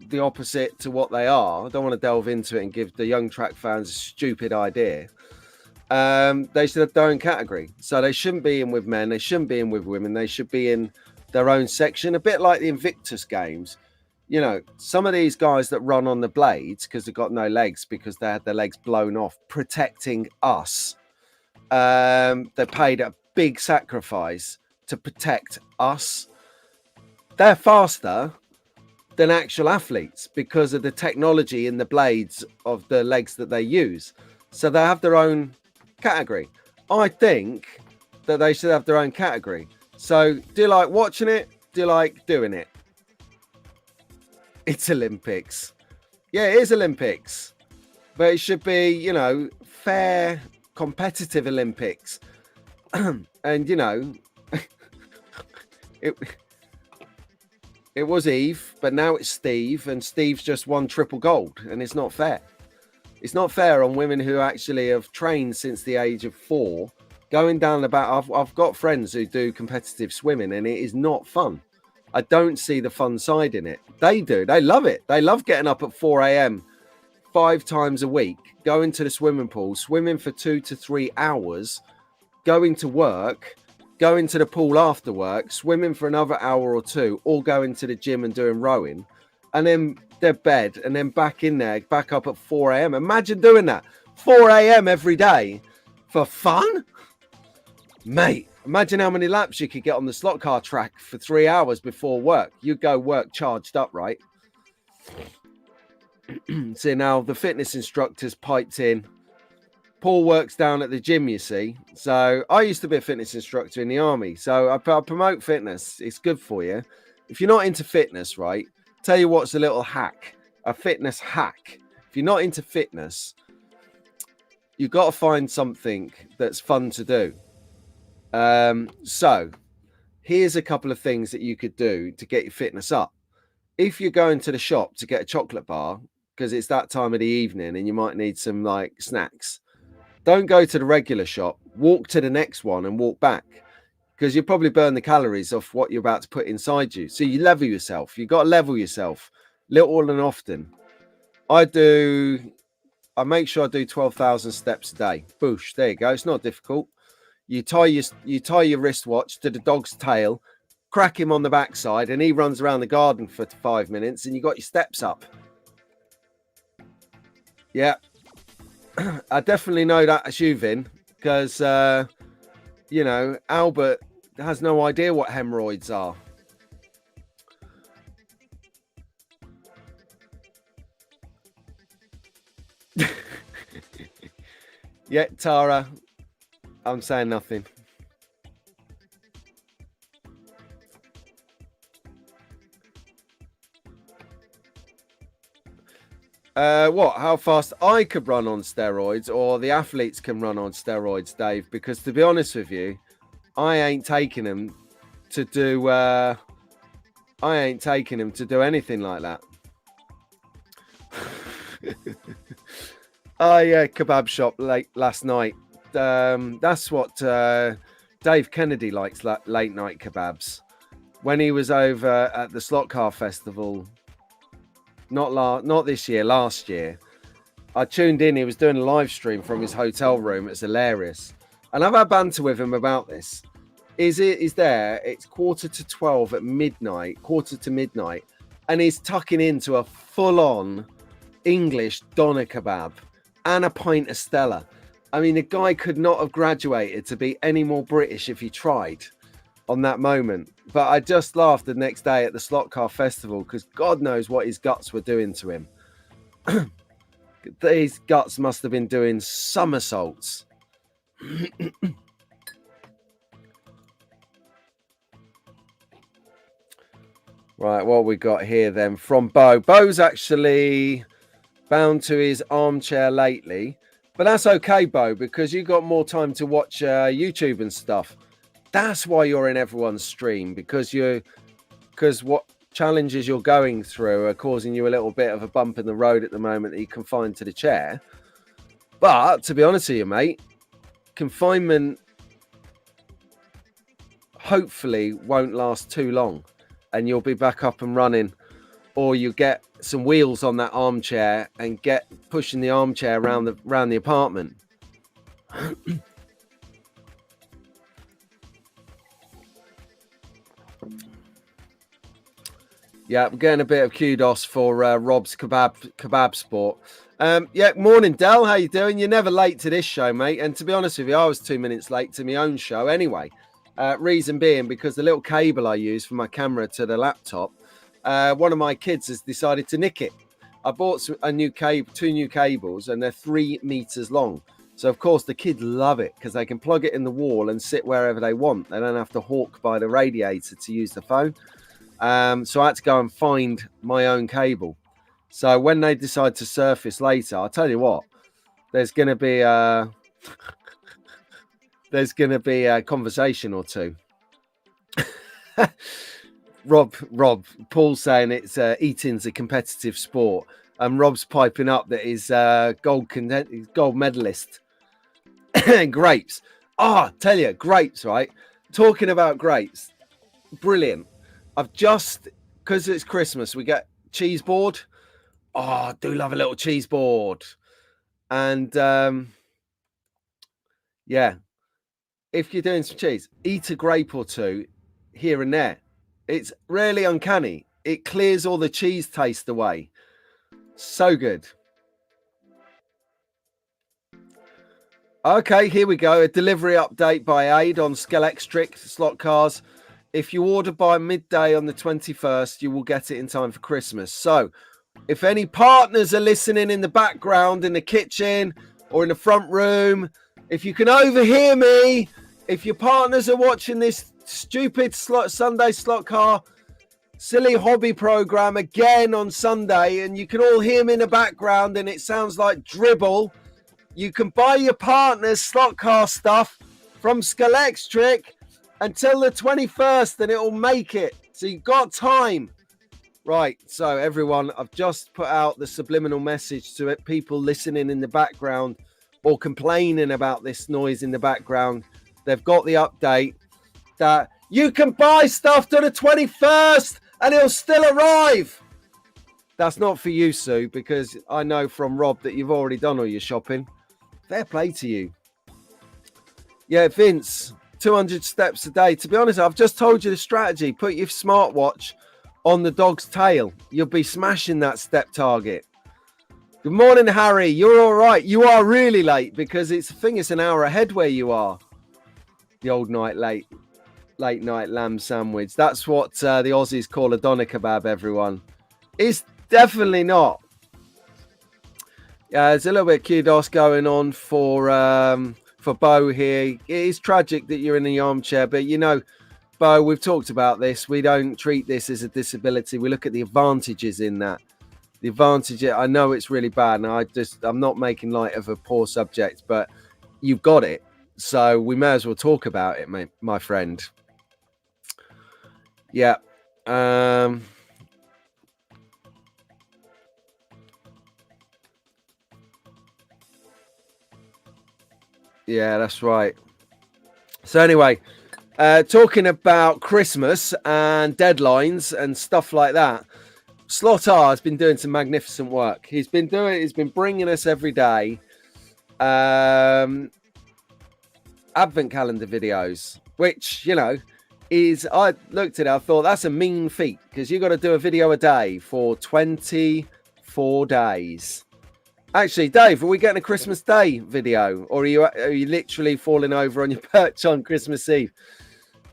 the opposite to what they are, I don't want to delve into it and give the young track fans a stupid idea. They should have their own category. So they shouldn't be in with men. They shouldn't be in with women. They should be in their own section, a bit like the Invictus games. You know, some of these guys that run on the blades because they've got no legs because they had their legs blown off protecting us. They paid a big sacrifice to protect us. They're faster than actual athletes because of the technology in the blades of the legs that they use. So they have their own category. I think that they should have their own category. So do you like watching it? Do you like doing it? It's Olympics. Yeah, it is Olympics. But it should be, you know, fair, competitive Olympics. And, you know, it was Eve, but now it's Steve, and Steve's just won triple gold, and it's not fair. It's not fair on women who actually have trained since the age of 4, going down about... I've got friends who do competitive swimming, and it is not fun. I don't see the fun side in it. They do. They love it. They love getting up at 4 a.m. 5 times a week, going to the swimming pool, swimming for 2 to 3 hours, going to work, going to the pool after work, swimming for another hour or 2, or going to the gym and doing rowing, and then their bed, and then back in there, back up at 4 a.m. Imagine doing that 4 a.m. every day for fun, mate. Imagine how many laps you could get on the slot car track for 3 hours before work. You go work charged up, right? See, now the fitness instructors piped in. Paul works down at the gym, you see. So I used to be a fitness instructor in the army. So I promote fitness. It's good for you. If you're not into fitness, right? Tell you what's a little hack, a fitness hack. If you're not into fitness, you've got to find something that's fun to do. So here's a couple of things that you could do to get your fitness up. If you're going to the shop to get a chocolate bar, because it's that time of the evening and you might need some like snacks, don't go to the regular shop, walk to the next one and walk back, because you'll probably burn the calories off what you're about to put inside you. So you level yourself. You've got to level yourself little and often. I make sure I do 12,000 steps a day. Boosh, there you go. It's not difficult. You tie your wristwatch to the dog's tail, crack him on the backside, and he runs around the garden for 5 minutes, and you got your steps up. Yeah, I definitely know that's you, Vin, because you know, Albert has no idea what hemorrhoids are. Yeah, Tara, I'm saying nothing. What? How fast I could run on steroids, or the athletes can run on steroids, Dave? Because to be honest with you, I ain't taking them to do. I ain't taking them to do anything like that. Oh yeah, kebab shop late last night. That's what Dave Kennedy likes, late night kebabs. When he was over at the Slot Car Festival, not this year, last year, I tuned in. He was doing a live stream from his hotel room. It's hilarious, and I've had banter with him about this. Is there? It's 11:45 at midnight, quarter to midnight, and he's tucking into a full-on English doner kebab and a pint of Stella. I mean, the guy could not have graduated to be any more British if he tried on that moment. But I just laughed the next day at the Slot Car Festival because God knows what his guts were doing to him. These guts must have been doing somersaults. Right, what we got here then from Bo. Bo's actually bound to his armchair lately, but that's okay, Bo, because you got more time to watch YouTube and stuff. That's why you're in everyone's stream, because what challenges you're going through are causing you a little bit of a bump in the road at the moment that you're confined to the chair. But to be honest with you, mate, confinement hopefully won't last too long, and you'll be back up and running, or you get some wheels on that armchair and get pushing the armchair around the apartment. Yeah, I'm getting a bit of kudos for Rob's kebab sport. Yeah, morning, Del. How you doing? You're never late to this show, mate. And to be honest with you, I was 2 minutes late to my own show anyway. Reason being because the little cable I use for my camera to the laptop, one of my kids has decided to nick it. I bought two new cables, and they're 3 meters long. So of course the kids love it because they can plug it in the wall and sit wherever they want. They don't have to hawk by the radiator to use the phone. So I had to go and find my own cable. So when they decide to surface later, I'll tell you what, there's going to be a conversation or two. Rob, Paul's saying it's eating's a competitive sport, and Rob's piping up that he's gold medalist. Grapes. Oh, tell you, grapes, right? Talking about grapes, brilliant. I've just, because it's Christmas, we get cheese board. Oh, I do love a little cheese board. And yeah, if you're doing some cheese, eat a grape or two here and there. It's really uncanny. It clears all the cheese taste away. So good. Okay, here we go. A delivery update by Aid on Scalextric slot cars. If you order by midday on the 21st, you will get it in time for Christmas. So if any partners are listening in the background, in the kitchen or in the front room, if you can overhear me, if your partners are watching this stupid Sunday slot car silly hobby program again on Sunday, and you can all hear me in the background and it sounds like dribble, you can buy your partner's slot car stuff from Scalextric until the 21st and it'll make it. So you've got time. Right, so everyone, I've just put out the subliminal message to it. People listening in the background or complaining about this noise in the background, they've got the update that you can buy stuff to the 21st and it'll still arrive. That's not for you, Sue, because I know from Rob that you've already done all your shopping. Fair play to you. Yeah, Vince, 200 steps a day. To be honest, I've just told you the strategy. Put your smartwatch on the dog's tail. You'll be smashing that step target. Good morning, Harry. You're all right. You are really late because it's an hour ahead where you are. The old late night lamb sandwich. That's what the Aussies call a doner kebab, everyone. It's definitely not. Yeah, there's a little bit of kudos going on for Bo here. It is tragic that you're in the armchair, but you know, Bo, we've talked about this. We don't treat this as a disability. We look at the advantages in that. The advantage, I know it's really bad, and I'm not making light of a poor subject, but you've got it. So we may as well talk about it, my friend. Yeah. Yeah, that's right. So anyway, talking about Christmas and deadlines and stuff like that, Slot R has been doing some magnificent work. He's been bringing us every day advent calendar videos, which, you know, I looked at it, I thought that's a mean feat, because you got to do a video a day for 24 days. Actually, Dave, are we getting a Christmas Day video, or are you literally falling over on your perch on Christmas Eve?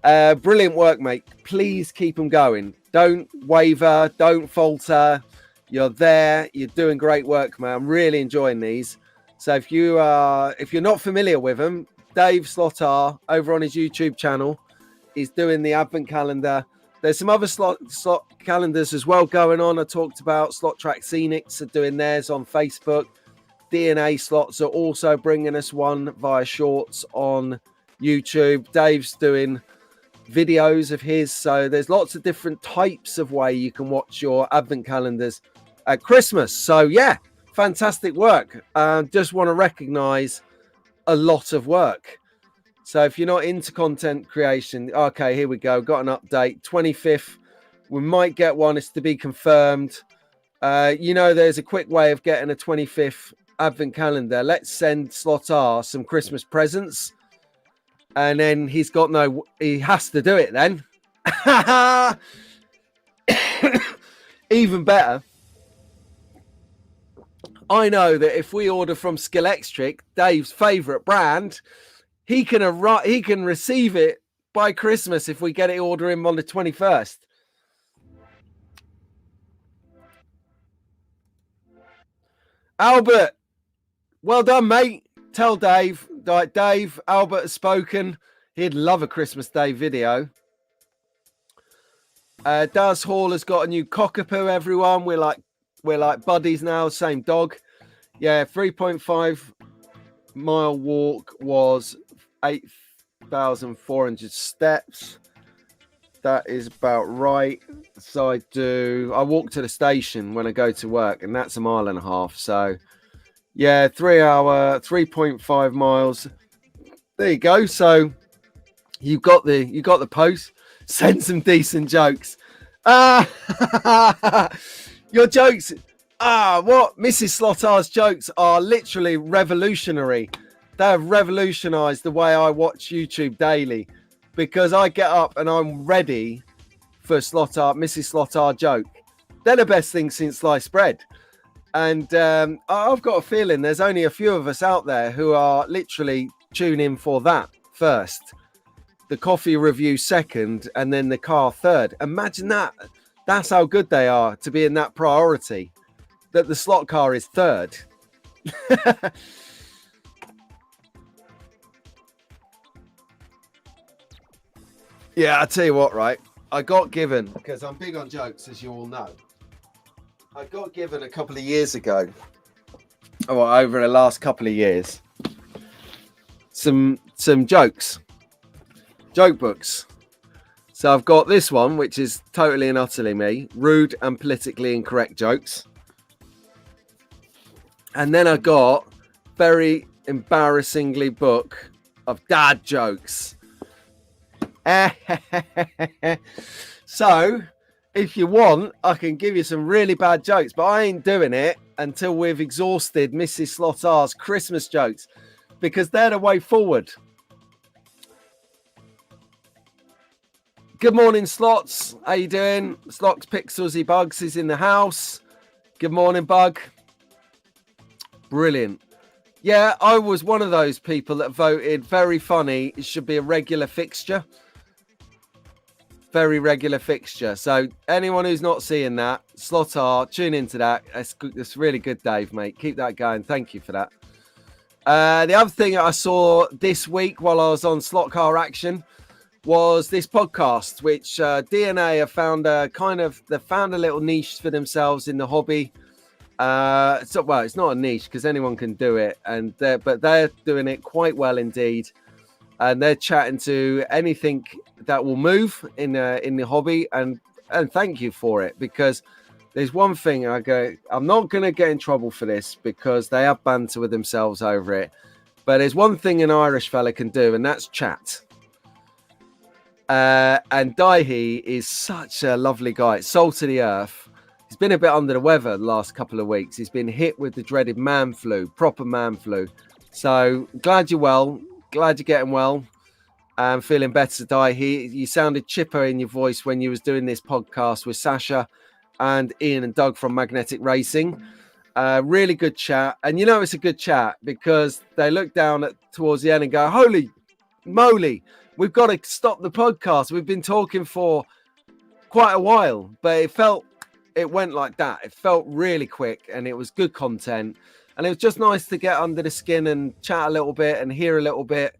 Brilliant work, mate. Please keep them going. Don't waver. Don't falter. You're there. You're doing great work, man. I'm really enjoying these. So if you're not familiar with them, Dave Slotar over on his YouTube channel is doing the advent calendar. There's some other slot calendars as well going on. I talked about Slot Track Scenics are doing theirs on Facebook. DNA Slots are also bringing us one via shorts on YouTube. Dave's doing videos of his. So there's lots of different types of way you can watch your advent calendars at Christmas. So yeah, fantastic work. Just want to recognize a lot of work. So if you're not into content creation, okay, here we go. Got an update. 25th. We might get one. It's to be confirmed. You know, there's a quick way of getting a 25th advent calendar. Let's send Slot R some Christmas presents. And then he has to do it then. Even better. I know that if we order from Scalextric, Dave's favorite brand, he can receive it by Christmas if we get it order him on the 21st. Albert, well done, mate. Tell Dave, Dave, Albert has spoken. He'd love a Christmas Day video. Daz Hall has got a new cockapoo, everyone. We're like buddies now, same dog. Yeah, 3.5 mile walk was 8,400 steps. That is about right. So I walk to the station when I go to work, and that's 1.5 miles. So yeah, 3 hour, 3.5 miles. There you go. So you got the post. Send some decent jokes. Your jokes. What? Mrs. Slotar's jokes are literally revolutionary. They have revolutionized the way I watch YouTube daily, because I get up and I'm ready for Mrs. Slotar joke. They're the best thing since sliced bread. And I've got a feeling there's only a few of us out there who are literally tuning in for that first, the coffee review second, and then the car third. Imagine that. That's how good they are to be in that priority, that the slot car is third. Yeah, I tell you what, right? I got given, because I'm big on jokes, as you all know. I got given a couple of years ago, or over the last couple of years, some joke books. So I've got this one, which is totally and utterly me, rude and politically incorrect jokes. And then I got very embarrassingly book of dad jokes. So if you want, I can give you some really bad jokes, but I ain't doing it until we've exhausted Mrs. Slotar's Christmas jokes, because they're the way forward. Good morning, Slots. How you doing? Slots Pixelsy Bugs is in the house. Good morning, Bug. Brilliant. Yeah, I was one of those people that voted very funny. It should be a regular fixture. Very regular fixture. So anyone who's not seeing that, Slotar, tune into that. That's really good, Dave, mate. Keep that going. Thank you for that. The other thing I saw this week while I was on Slot Car Action was this podcast, which DNA have found they found a little niche for themselves in the hobby. It's not a niche because anyone can do it, but they're doing it quite well indeed. And they're chatting to anything that will move in the hobby, and thank you for it, because there's one thing I'm not going to get in trouble for this, because they have banter with themselves over it. But there's one thing an Irish fella can do, and that's chat. And Daihi is such a lovely guy. Salt of the earth. He's been a bit under the weather the last couple of weeks. He's been hit with the dreaded man flu, proper man flu. So glad you're well. Glad you're getting well. I'm feeling better, Daihi. You sounded chipper in your voice when you was doing this podcast with Sasha and Ian and Doug from Magnetic Racing. Really good chat. And you know it's a good chat because they look down towards the end and go, holy moly, we've got to stop the podcast. We've been talking for quite a while, but it went like that. It felt really quick and it was good content. And it was just nice to get under the skin and chat a little bit and hear a little bit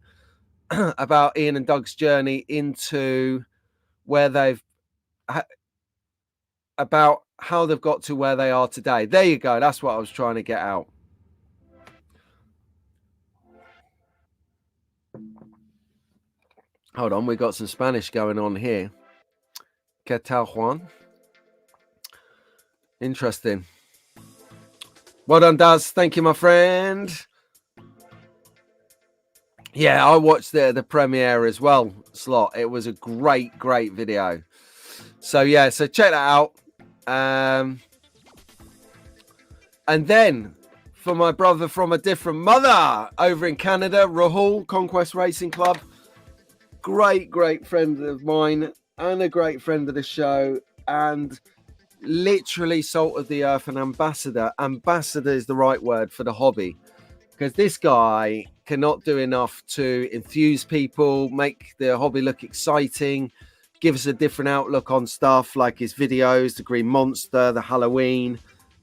about Ian and Doug's journey into where about how they've got to where they are today. There you go. That's what I was trying to get out. Hold on. We got some Spanish going on here. ¿Qué tal, Juan? Interesting. Well done, Daz. Thank you, my friend. Yeah, I watched the premiere as well, Slot. It was a great video. So, yeah, so check that out. And then for my brother from a different mother over in Canada, Rahul, Conquest Racing Club. Great friend of mine and a great friend of the show. And literally salt of the earth and ambassador. Ambassador is the right word for the hobby. Because this guy cannot do enough to enthuse people, make the hobby look exciting, give us a different outlook on stuff like his videos, the Green Monster, the Halloween,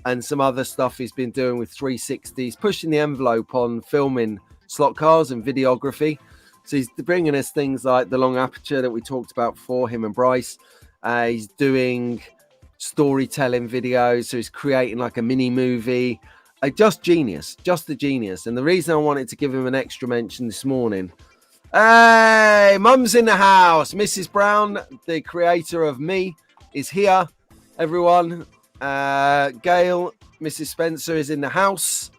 and some other stuff he's been doing with 360s, pushing the envelope on filming slot cars and videography. So he's bringing us things like the long aperture that we talked about before, him and Bryce. He's doing storytelling videos, so he's creating like a mini movie. Just a genius. And the reason I wanted to give him an extra mention this morning, hey, Mum's in the house. Mrs. Brown, the creator of Me, is here, everyone. Gail, Mrs. Spencer is in the house.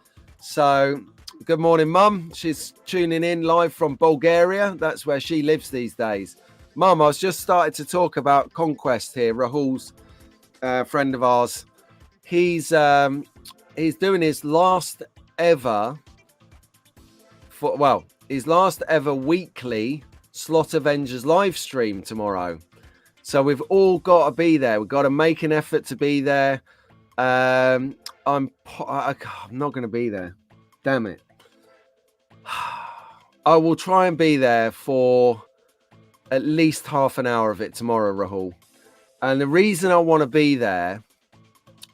So good morning, Mum. She's tuning in live from Bulgaria. That's where she lives these days. Mum, I was just starting to talk about Conquest here. Rahul's friend of ours. He's doing his last ever weekly Slot Avengers live stream tomorrow. So we've all got to be there. We've got to make an effort to be there. I'm not going to be there. Damn it. I will try and be there for at least half an hour of it tomorrow, Rahul. And the reason I want to be there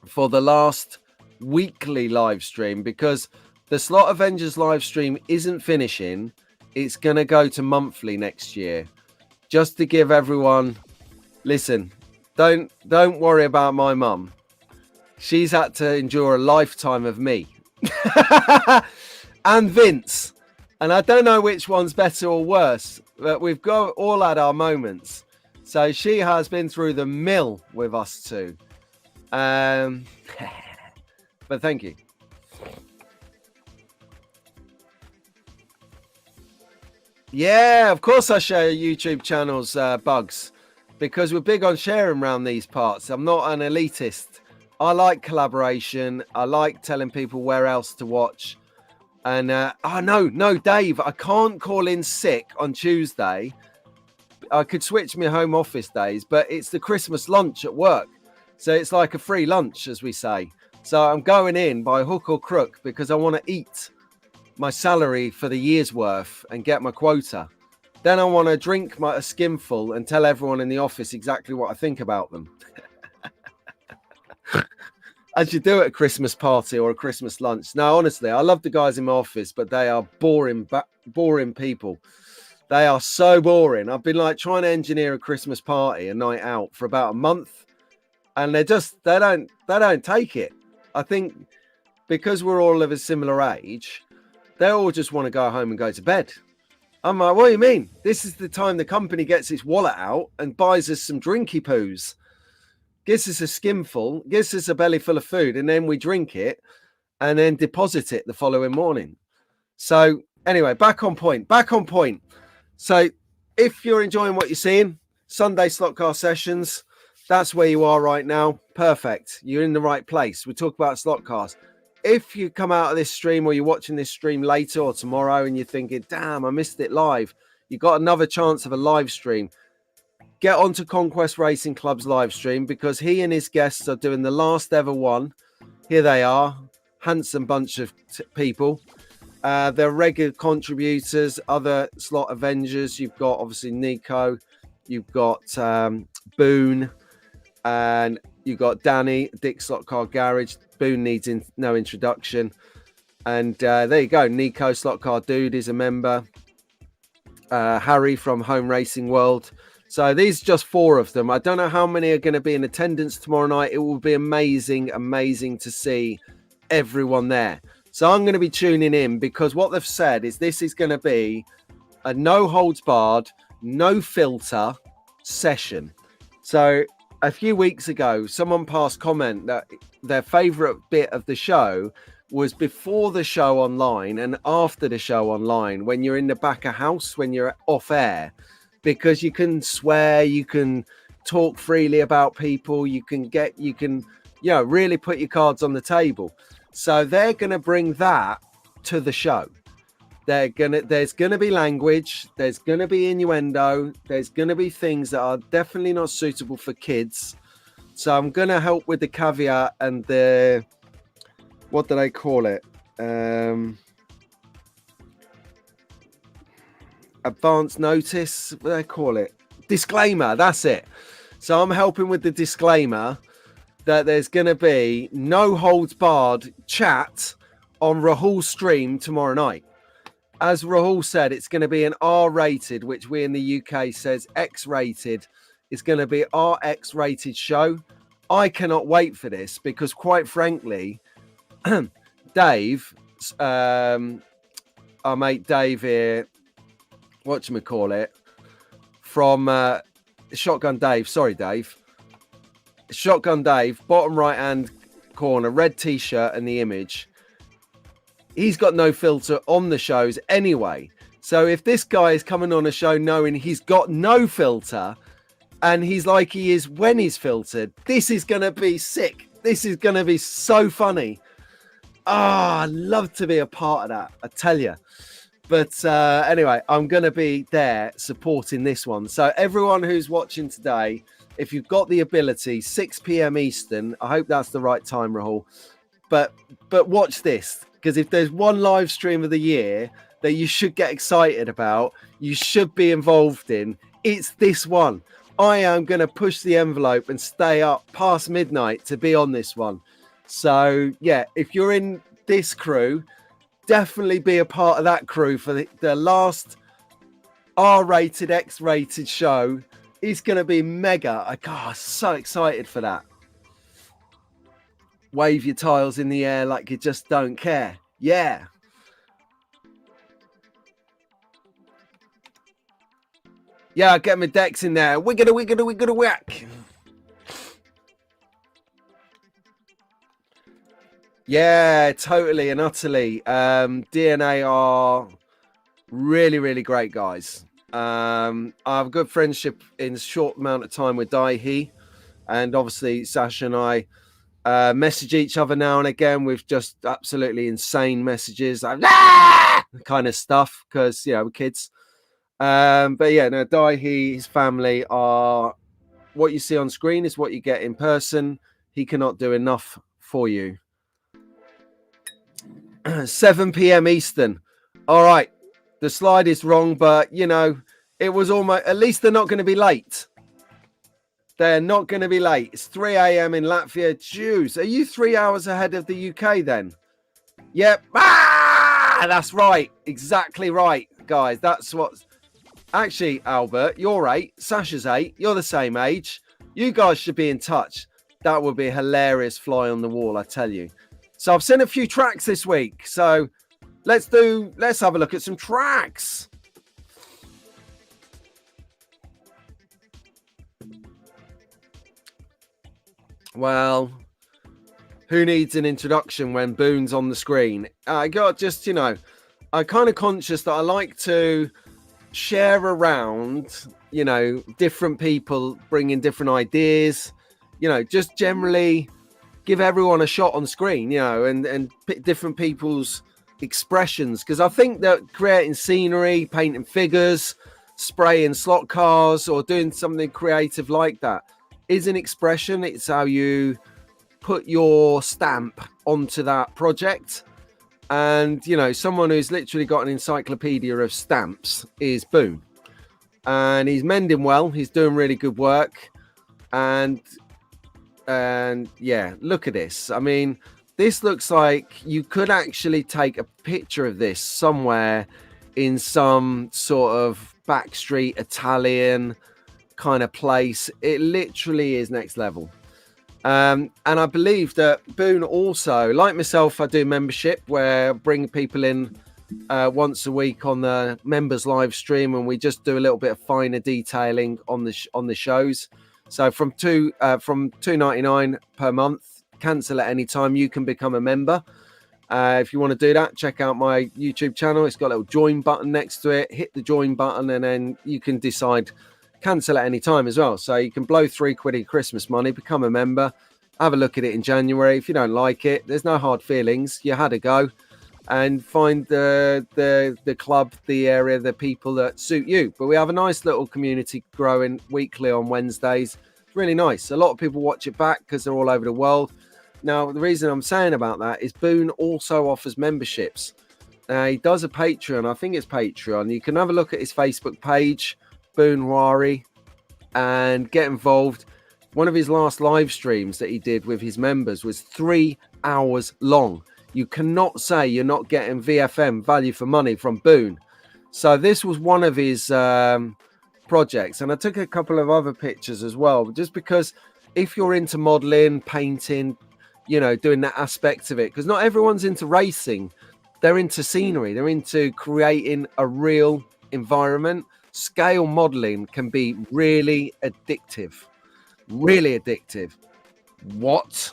for the last weekly live stream, because the Slot Avengers live stream isn't finishing. It's going to go to monthly next year. Just to give everyone, listen, don't worry about my mum. She's had to endure a lifetime of me and Vince. And I don't know which one's better or worse, but we've all had our moments. So she has been through the mill with us too. But thank you. Yeah, of course I share YouTube channels, Bugs, because we're big on sharing around these parts. I'm not an elitist. I like collaboration. I like telling people where else to watch. And no, Dave, I can't call in sick on Tuesday. I could switch my home office days, but it's the Christmas lunch at work. So it's like a free lunch, as we say. So I'm going in by hook or crook because I want to eat my salary for the year's worth and get my quota. Then I want to drink a skimful and tell everyone in the office exactly what I think about them. As you do at a Christmas party or a Christmas lunch. No, honestly, I love the guys in my office, but they are boring people. They are so boring. I've been like trying to engineer a Christmas party, a night out, for about a month, and they don't take it. I think because we're all of a similar age, they all just want to go home and go to bed. I'm like, what do you mean? This is the time the company gets its wallet out and buys us some drinky poos, gives us a skimful, gives us a belly full of food, and then we drink it and then deposit it the following morning. So Anyway, back on point. So if you're enjoying what you're seeing, Sunday Slotcast sessions, that's where you are right now. Perfect. You're in the right place. We talk about Slotcast. If you come out of this stream or you're watching this stream later or tomorrow and you're thinking, damn, I missed it live, you got another chance of a live stream. Get onto Conquest Racing Club's live stream because he and his guests are doing the last ever one. Here they are, handsome bunch of people. They're regular contributors, other slot Avengers. You've got obviously Nico, you've got Boone, and you've got Danny, Dick Slot Car Garage. Boone needs no introduction. And there you go. Nico Slot Car Dude is a member. Harry from Home Racing World. So these are just 4 of them. I don't know how many are going to be in attendance tomorrow night. It will be amazing to see everyone there. So I'm going to be tuning in because what they've said is this is going to be a no holds barred, no filter session. So a few weeks ago, someone passed comment that their favorite bit of the show was before the show online and after the show online, when you're in the back of house, when you're off air, because you can swear, you can talk freely about people, you can really put your cards on the table. So they're going to bring that to the show. There's going to be language, there's going to be innuendo, there's going to be things that are definitely not suitable for kids. So I'm going to help with the caveat and the, what do they call it? Advance notice, what do they call it? Disclaimer, that's it. So I'm helping with the disclaimer that there's going to be no holds barred chat on Rahul's stream tomorrow night. As Rahul said, it's going to be an R-rated, which we in the UK says X-rated. It's going to be our X-rated show. I cannot wait for this because, quite frankly, Dave, our mate Dave here, whatchamacallit, from Shotgun Dave. Sorry, Dave. Shotgun Dave, bottom right-hand corner, red T-shirt and the image. He's got no filter on the shows anyway. So if this guy is coming on a show knowing he's got no filter and he's like he is when he's filtered, this is going to be sick. This is going to be so funny. I'd love to be a part of that, I tell you. But anyway, I'm going to be there supporting this one. So everyone who's watching today, if you've got the ability, 6 p.m. Eastern, I hope that's the right time, Rahul. But watch this, because if there's one live stream of the year that you should get excited about, you should be involved in, it's this one. I am going to push the envelope and stay up past midnight to be on this one. So, yeah, if you're in this crew, definitely be a part of that crew for the last R-rated, X-rated show. It's going to be mega. I'm so excited for that. Wave your tiles in the air like you just don't care. Yeah. Yeah, get my decks in there. Wiggada whack. Yeah, totally and utterly. DNA are really, really great guys. I have a good friendship in a short amount of time with Daihi. And obviously, Sasha and I message each other now and again with just absolutely insane messages, like kind of stuff, because, you know, we're kids. But yeah, no, Daihi, his family are what you see on screen is what you get in person. He cannot do enough for you. 7 p.m. Eastern. All right. The slide is wrong, but, you know, it was almost, at least they're not going to be late. They're not going to be late. It's 3 a.m. in Latvia. Jeez, are you 3 hours ahead of the UK then? Yep. That's right. Exactly right, guys. That's what's... Actually, Albert, you're 8. Sasha's 8. You're the same age. You guys should be in touch. That would be a hilarious fly on the wall, I tell you. So I've sent a few tracks this week. So let's have a look at some tracks. Well, who needs an introduction when Boone's on the screen? I got just, you know, I'm kind of conscious that I like to share around, you know, different people bringing different ideas, you know, just generally give everyone a shot on screen, you know, and different people's expressions. Because I think that creating scenery, painting figures, spraying slot cars, or doing something creative like that is an expression. It's how you put your stamp onto that project. And, you know, someone who's literally got an encyclopedia of stamps is Boone. And he's mending well. He's doing really good work. And yeah, look at this. I mean, this looks like you could actually take a picture of this somewhere in some sort of backstreet Italian kind of place. It literally is next level. And I believe that Boone also, like myself, I do membership where I bring people in once a week on the members live stream, and we just do a little bit of finer detailing on the shows. So from $2.99 per month, cancel at any time. You can become a member. If you want to do that, check out my YouTube channel. It's got a little join button next to it. Hit the join button, and then you can decide cancel at any time as well. So you can blow £3 in Christmas money, become a member, have a look at it in January. If you don't like it, there's no hard feelings. You had a go, and find the club, the area, the people that suit you. But we have a nice little community growing weekly on Wednesdays. It's really nice. A lot of people watch it back because they're all over the world. Now, the reason I'm saying about that is Boone also offers memberships. He does a Patreon. I think it's Patreon. You can have a look at his Facebook page, Boone Wari, and get involved. One of his last live streams that he did with his members was 3 hours long. You cannot say you're not getting VFM, value for money, from Boone. So this was one of his projects, and I took a couple of other pictures as well, just because if you're into modeling, painting, you know, doing that aspect of it, because not everyone's into racing, they're into scenery, they're into creating a real environment. Scale modeling can be really addictive. Really addictive. What?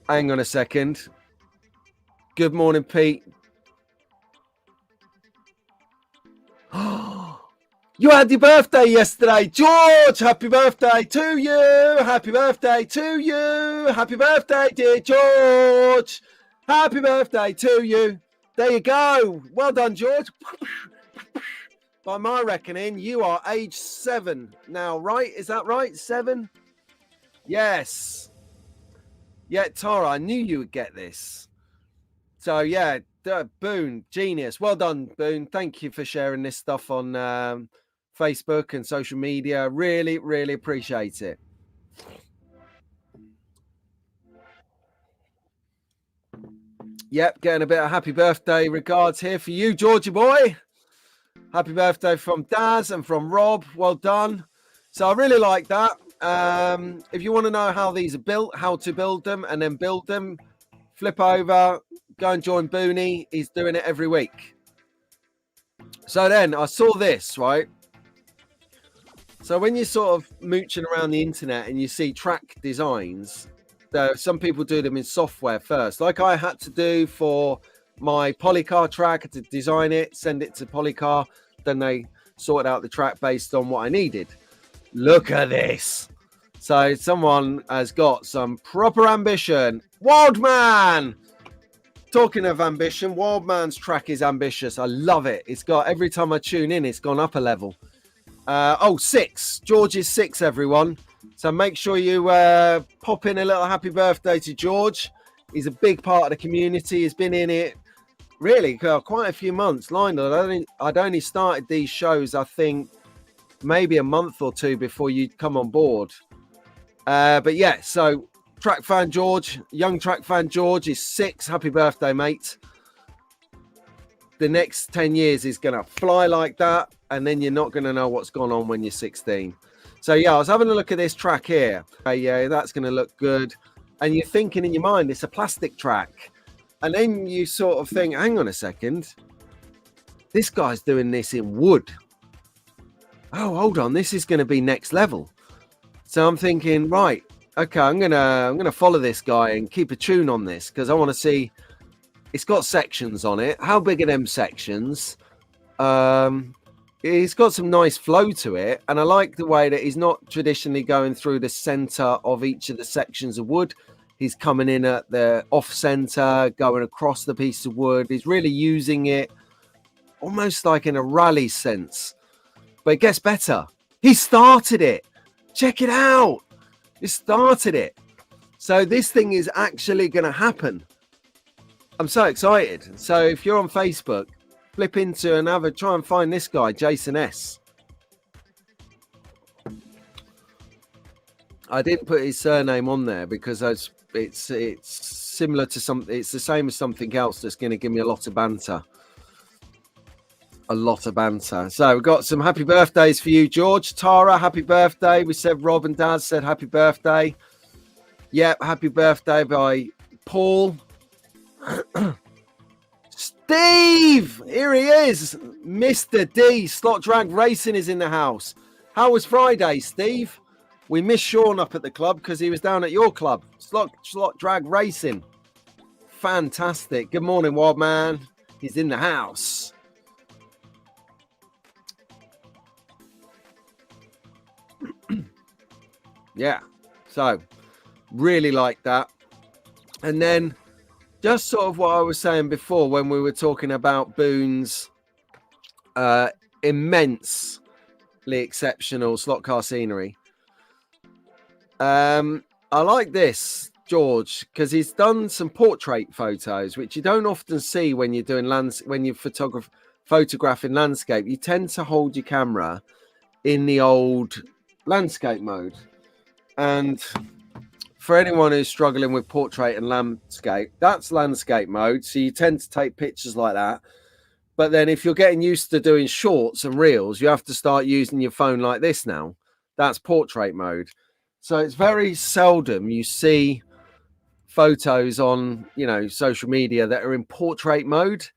Hang on a second. Good morning, Pete. You had your birthday yesterday, George. Happy birthday to you. Happy birthday to you. Happy birthday, dear George. Happy birthday to you. There you go. Well done, George. By my reckoning, you are age 7 now, right? Is that right? 7? Yes. Yeah, Tara, I knew you would get this. So, yeah, Boone, genius. Well done, Boone. Thank you for sharing this stuff on Facebook and social media. Really, really appreciate it. Yep, getting a bit of happy birthday regards here for you, Georgie boy. Happy birthday from Daz and from Rob. Well done. So I really like that. If you want to know how these are built, how to build them, and then build them, flip over, go and join Booney. He's doing it every week. So then I saw this, right? So when you're sort of mooching around the internet and you see track designs, some people do them in software first, like I had to do for my Polycar track, to design it, send it to Polycar. Then they sorted out the track based on what I needed. Look at this. So someone has got some proper ambition. Wildman! Talking of ambition, Wildman's track is ambitious. I love it. It's got, every time I tune in, it's gone up a level. 6. George is 6, everyone. So make sure you pop in a little happy birthday to George. He's a big part of the community. He's been in it really quite a few months. Lionel, I'd only started these shows, I think, maybe a month or two before you come on board. But yeah, so track fan George, young track fan George is 6. Happy birthday, mate. The next 10 years is going to fly like that, and then you're not going to know what's gone on when you're 16. So yeah, I was having a look at this track here. Yeah, that's going to look good. And you're thinking in your mind, it's a plastic track. And then you sort of think, hang on a second. This guy's doing this in wood. Oh, hold on. This is going to be next level. So I'm thinking, right, okay, I'm gonna follow this guy and keep a tune on this, because I want to see It's got sections on it. How big are them sections? It's got some nice flow to it, and I like the way that he's not traditionally going through the center of each of the sections of wood. He's coming in at the off center, going across the piece of wood. He's really using it almost like in a rally sense, but it gets better. He started it. Check it out. He started it. So this thing is actually going to happen. I'm so excited. So if you're on Facebook, flip into and try and find this guy, Jason S. I didn't put his surname on there because it's similar to something. It's the same as something else that's going to give me a lot of banter. A lot of banter. So we've got some happy birthdays for you, George. Tara, happy birthday. We said Rob and Dad said happy birthday. Yep, happy birthday by Paul. Steve, here he is. Mr. D, Slot Drag Racing is in the house. How was Friday, Steve? We missed Sean up at the club because he was down at your club. Slot Drag Racing. Fantastic. Good morning, Wild Man. He's in the house. Yeah, so really like that. And then just sort of what I was saying before when we were talking about Boone's immensely exceptional slot car scenery. I like this, George, because he's done some portrait photos, which you don't often see when you're doing when you're photographing landscape. You tend to hold your camera in the old landscape mode. And for anyone who's struggling with portrait and landscape, that's landscape mode. So you tend to take pictures like that. But then if you're getting used to doing shorts and reels, you have to start using your phone like this now. That's portrait mode. So it's very seldom you see photos on, social media that are in portrait mode.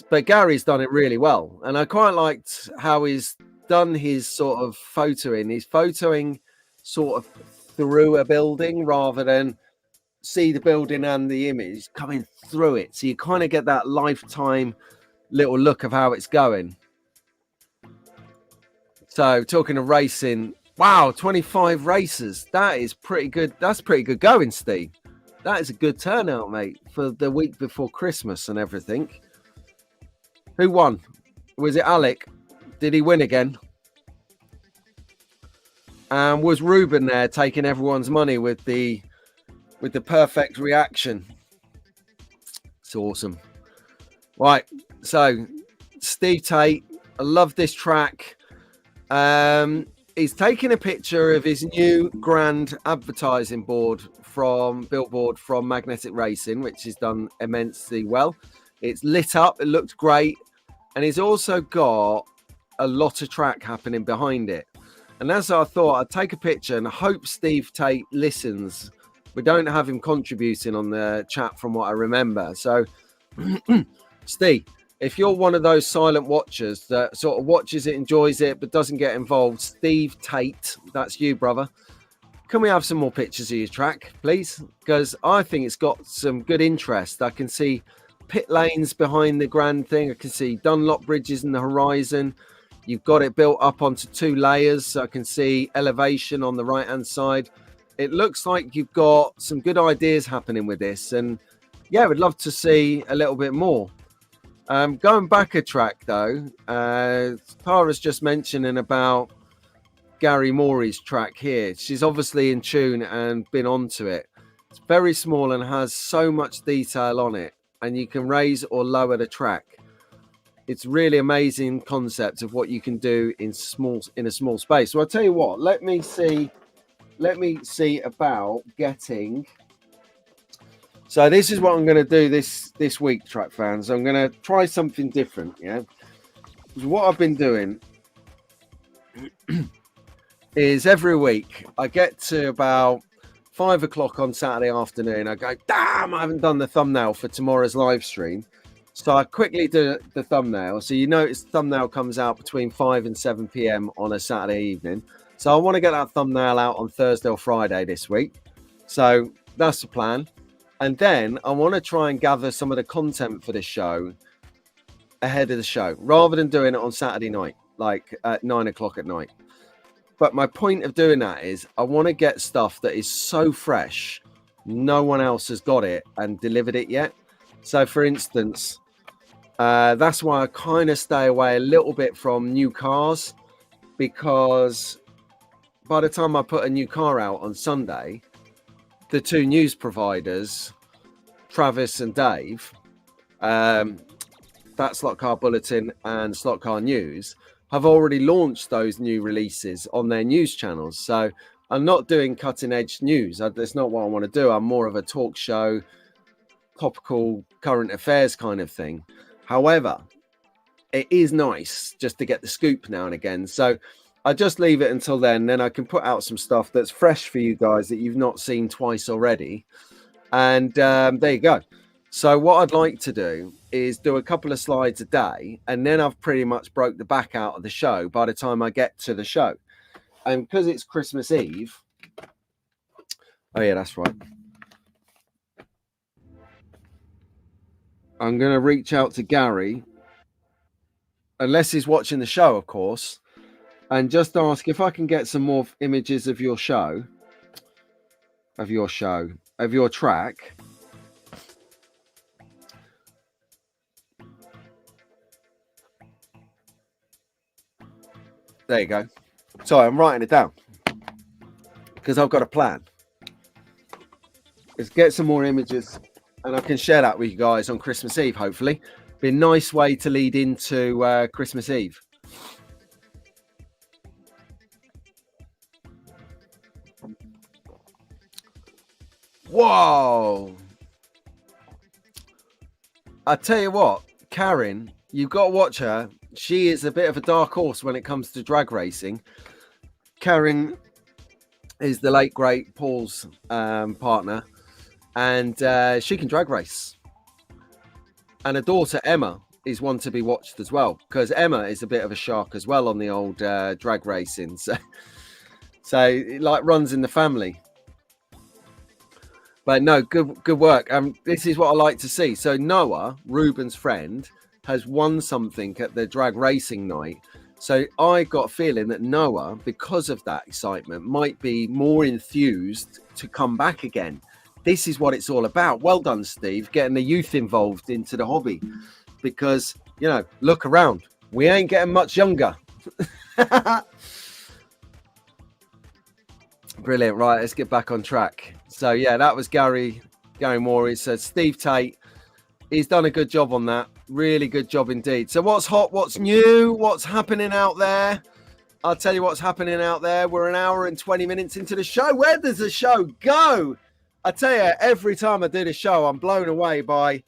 But Gary's done it really well. And I quite liked how he's done his sort of photoing. He's photoing sort of through a building rather than see the building and the image coming through it. So you kind of get that lifetime little look of how it's going. So talking of racing, wow, 25 races. That is pretty good. That's pretty good going, Steve. That is a good turnout, mate, for the week before Christmas and everything. Who won? Was it Alec? Did he win again? And was Ruben there taking everyone's money with the perfect reaction? It's awesome. Right, so Steve Tate, I love this track. He's taking a picture of his new grand advertising billboard from Magnetic Racing, which is done immensely well. It's lit up, it looked great, and he's also got a lot of track happening behind it. And that's what I thought. I'd take a picture and hope Steve Tate listens. We don't have him contributing on the chat from what I remember. So, Steve, if you're one of those silent watchers that sort of watches it, enjoys it, but doesn't get involved, Steve Tate, that's you, brother. Can we have some more pictures of your track, please? Because I think it's got some good interest. I can see pit lanes behind the grand thing. I can see Dunlop bridges in the horizon. You've got it built up onto 2 layers, so I can see elevation on the right-hand side. It looks like you've got some good ideas happening with this. And, yeah, we'd love to see a little bit more. Going back a track, though, Tara's just mentioning about Gary Morey's track here. She's obviously in tune and been onto it. It's very small and has so much detail on it, and you can raise or lower the track. It's really amazing concept of what you can do in a small space. So I'll tell you what, let me see about getting. So this is what I'm going to do this week, track fans. I'm going to try something different. Yeah. So what I've been doing is every week I get to about 5 o'clock on Saturday afternoon. I go, damn, I haven't done the thumbnail for tomorrow's live stream. So I quickly do the thumbnail. So you notice the thumbnail comes out between 5 and 7 p.m. on a Saturday evening. So I want to get that thumbnail out on Thursday or Friday this week. So that's the plan. And then I want to try and gather some of the content for the show ahead of the show, rather than doing it on Saturday night, like at 9 o'clock at night. But my point of doing that is I want to get stuff that is so fresh, no one else has got it and delivered it yet. So, for instance, that's why I kind of stay away a little bit from new cars, because by the time I put a new car out on Sunday, the two news providers, Travis and Dave, that Slot Car Bulletin and Slot Car News, have already launched those new releases on their news channels. So I'm not doing cutting edge news. That's not what I want to do. I'm more of a talk show, topical current affairs kind of thing. However, it is nice just to get the scoop now and again. So I just leave it until then I can put out some stuff that's fresh for you guys that you've not seen twice already. And there you go. So what I'd like to do is do a couple of slides a day, and then I've pretty much broke the back out of the show by the time I get to the show. And because it's Christmas Eve, oh yeah, that's right, I'm going to reach out to Gary, unless he's watching the show, of course, and just ask if I can get some more images of your show, of your track. There you go. Sorry, I'm writing it down because I've got a plan. Let's get some more images and I can share that with you guys on Christmas Eve, hopefully. Be a nice way to lead into Christmas Eve. Whoa! I tell you what, Karen, you've got to watch her. She is a bit of a dark horse when it comes to drag racing. Karen is the late great Paul's partner, and she can drag race. And her daughter Emma is one to be watched as well, because Emma is a bit of a shark as well on the old drag racing. So it like runs in the family. But no, good work. This is what I like to see. So Noah, Ruben's friend, has won something at the drag racing night. So I got a feeling that Noah, because of that excitement, might be more enthused to come back again. This is what it's all about. Well done, Steve, getting the youth involved into the hobby. Because, you know, look around. We ain't getting much younger. Brilliant. Right, let's get back on track. So, yeah, that was Gary Moore. He said Steve Tate. He's done a good job on that. Really good job indeed. So what's hot? What's new? What's happening out there? I'll tell you what's happening out there. We're an hour and 20 minutes into the show. Where does the show go? I tell you, every time I do the show, I'm blown away by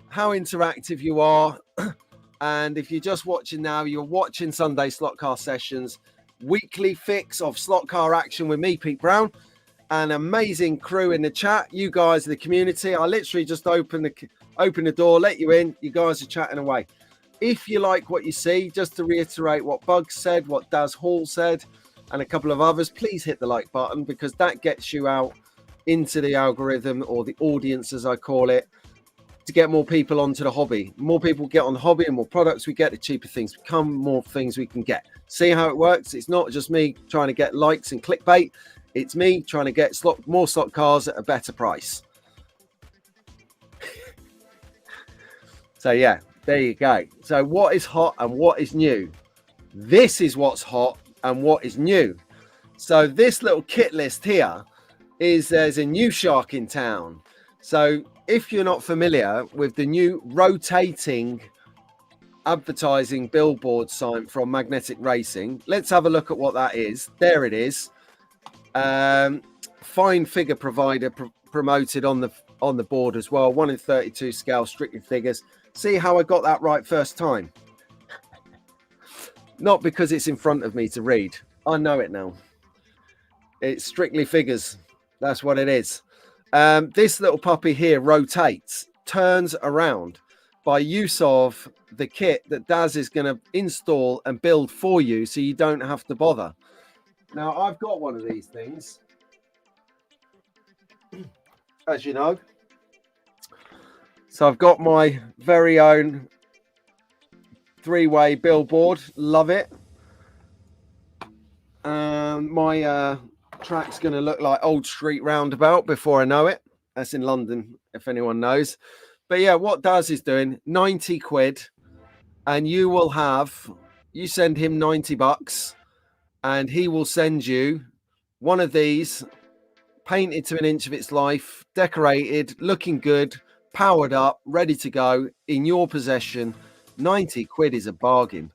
how interactive you are. And if you're just watching now, you're watching Sunday Slot Car Sessions, weekly fix of slot car action with me, Pete Brown. An amazing crew in the chat. You guys are the community. I literally just open the door, let you in. You guys are chatting away. If you like what you see, just to reiterate what Bugs said, what Daz Hall said, and a couple of others, please hit the like button, because that gets you out into the algorithm, or the audience as I call it, to get more people onto the hobby. More people get on the hobby, and more products we get, the cheaper things become, more things we can get. See how it works? It's not just me trying to get likes and clickbait. It's me trying to get more slot cars at a better price. So yeah, there you go. So what is hot and what is new? This is what's hot and what is new. So this little kit list here is there's a new shark in town. So if you're not familiar with the new rotating advertising billboard sign from Magnetic Racing, let's have a look at what that is. There it is. Fine figure provider promoted on the board as well. 1 in 32 scale, strictly figures. See how I got that right first time? Not because it's in front of me to read. I know it now. It's strictly figures. That's what it is. This little puppy here rotates, turns around by use of the kit that Daz is going to install and build for you, so you don't have to bother. Now, I've got one of these things, as you know. So I've got my very own 3-way billboard. Love it. My track's going to look like Old Street Roundabout before I know it. That's in London, if anyone knows. But yeah, what Daz is doing, 90 quid, and you send him 90 bucks, and he will send you one of these painted to an inch of its life, decorated, looking good, powered up, ready to go in your possession. 90 quid is a bargain,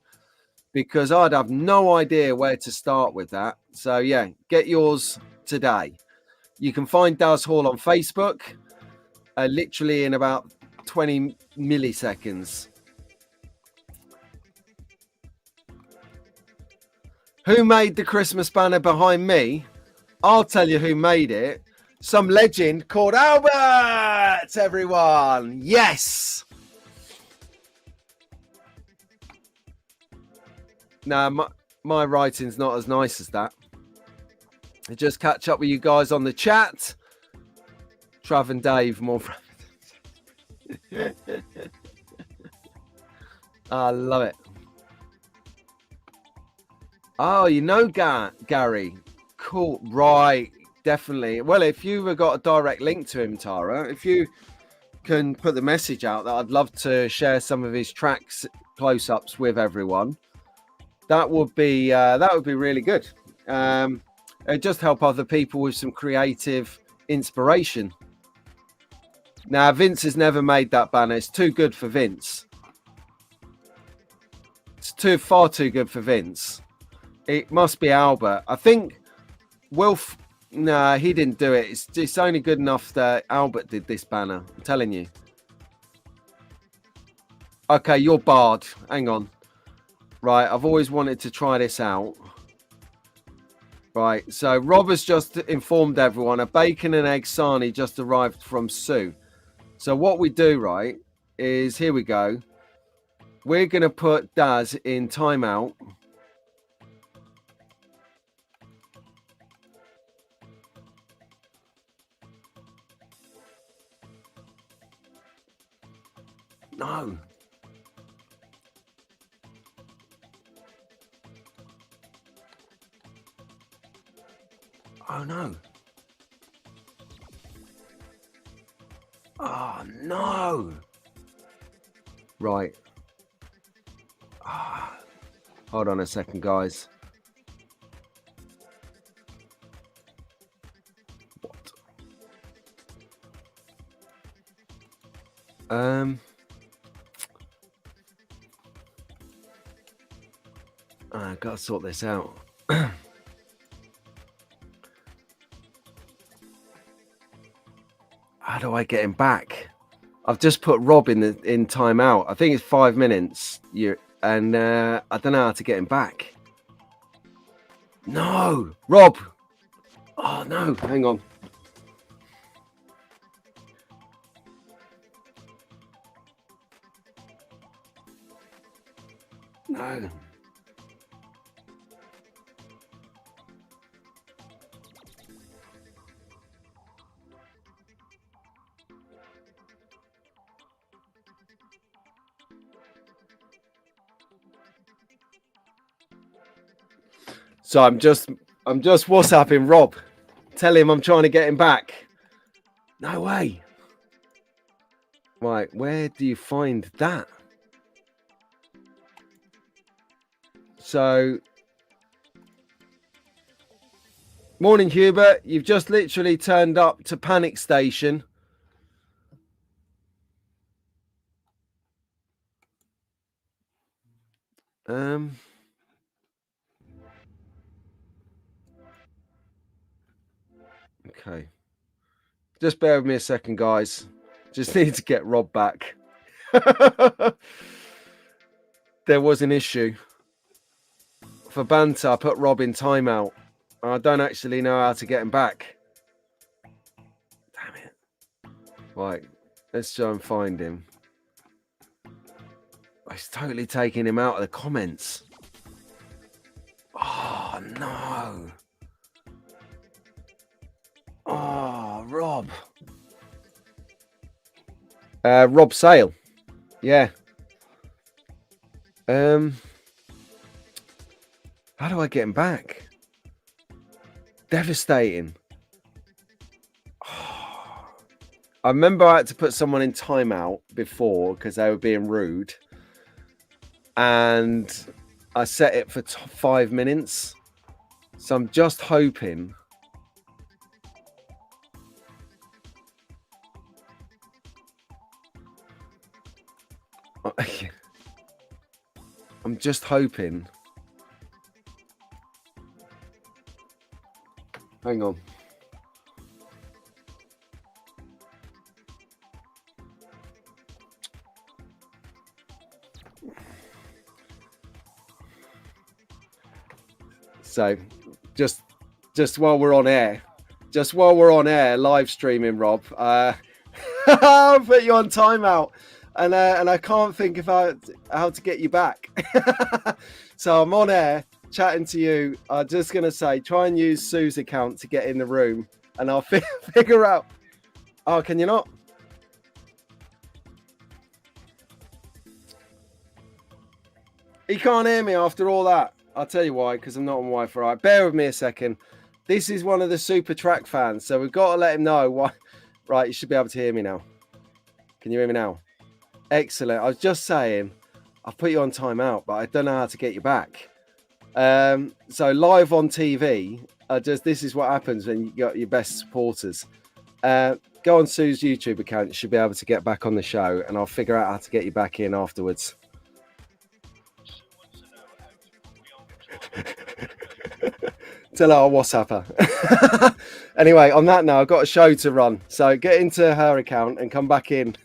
because I'd have no idea where to start with that. So yeah, get yours today. You can find Daz Hall on Facebook, literally in about 20 milliseconds. Who made the Christmas banner behind me? I'll tell you who made it. Some legend called Albert, everyone. Yes. Now, my writing's not as nice as that. I just catch up with you guys on the chat. Trav and Dave, more friends. I love it. Oh, you know Gary. Cool. Right. Definitely. Well, if you've got a direct link to him, Tara, if you can put the message out that I'd love to share some of his tracks close-ups with everyone, that would be really good. It just help other people with some creative inspiration. Now, Vince has never made that banner. It's too good for Vince. It's far too good for Vince. It must be Albert. I think Wilf. Nah, he didn't do it. It's only good enough that Albert did this banner. I'm telling you. Okay, you're barred. Hang on. Right, I've always wanted to try this out. Right, so Rob has just informed everyone a bacon and egg sarnie just arrived from Sue. So what we do, right, is here we go. We're going to put Daz in timeout. No. Oh, no. Oh, no. Right. Hold on a second, guys. What? I gotta sort this out. How do I get him back? I've just put Rob in timeout. I think it's 5 minutes. I don't know how to get him back. No, Rob. Oh no, hang on. No. So I'm just WhatsApping Rob. Tell him I'm trying to get him back. No way. Right, where do you find that? So, morning, Hubert. You've just literally turned up to Panic Station. Okay. Just bear with me a second, guys. Just need to get Rob back. There was an issue. For banter, I put Rob in timeout. I don't actually know how to get him back. Damn it. Right. Let's try and find him. He's totally taking him out of the comments. Oh, no. Oh, Rob. Rob Sale. Yeah. How do I get him back? Devastating. I remember I had to put someone in timeout before because they were being rude. And I set it for 5 minutes. So I'm just hoping. I'm just hoping. Hang on. So just while we're on air, live streaming, Rob, I'll put you on timeout, and I can't think of how to get you back. So I'm on air chatting to you. I'm just gonna say, try and use Sue's account to get in the room, and I'll figure out. Oh, can you not? He can't hear me after all that. I'll tell you why, because I'm not on Wi-Fi. Right, bear with me a second. This is one of the super track fans, so we've got to let him know why. Right, you should be able to hear me now. Can you hear me now? Excellent. I was just saying, I've put you on timeout, but I don't know how to get you back. So live on TV, this is what happens when you got your best supporters. Go on Sue's YouTube account. You should be able to get back on the show, and I'll figure out how to get you back in afterwards. Tell her I'll WhatsApp her. Anyway, on that note, I've got a show to run. So get into her account and come back in.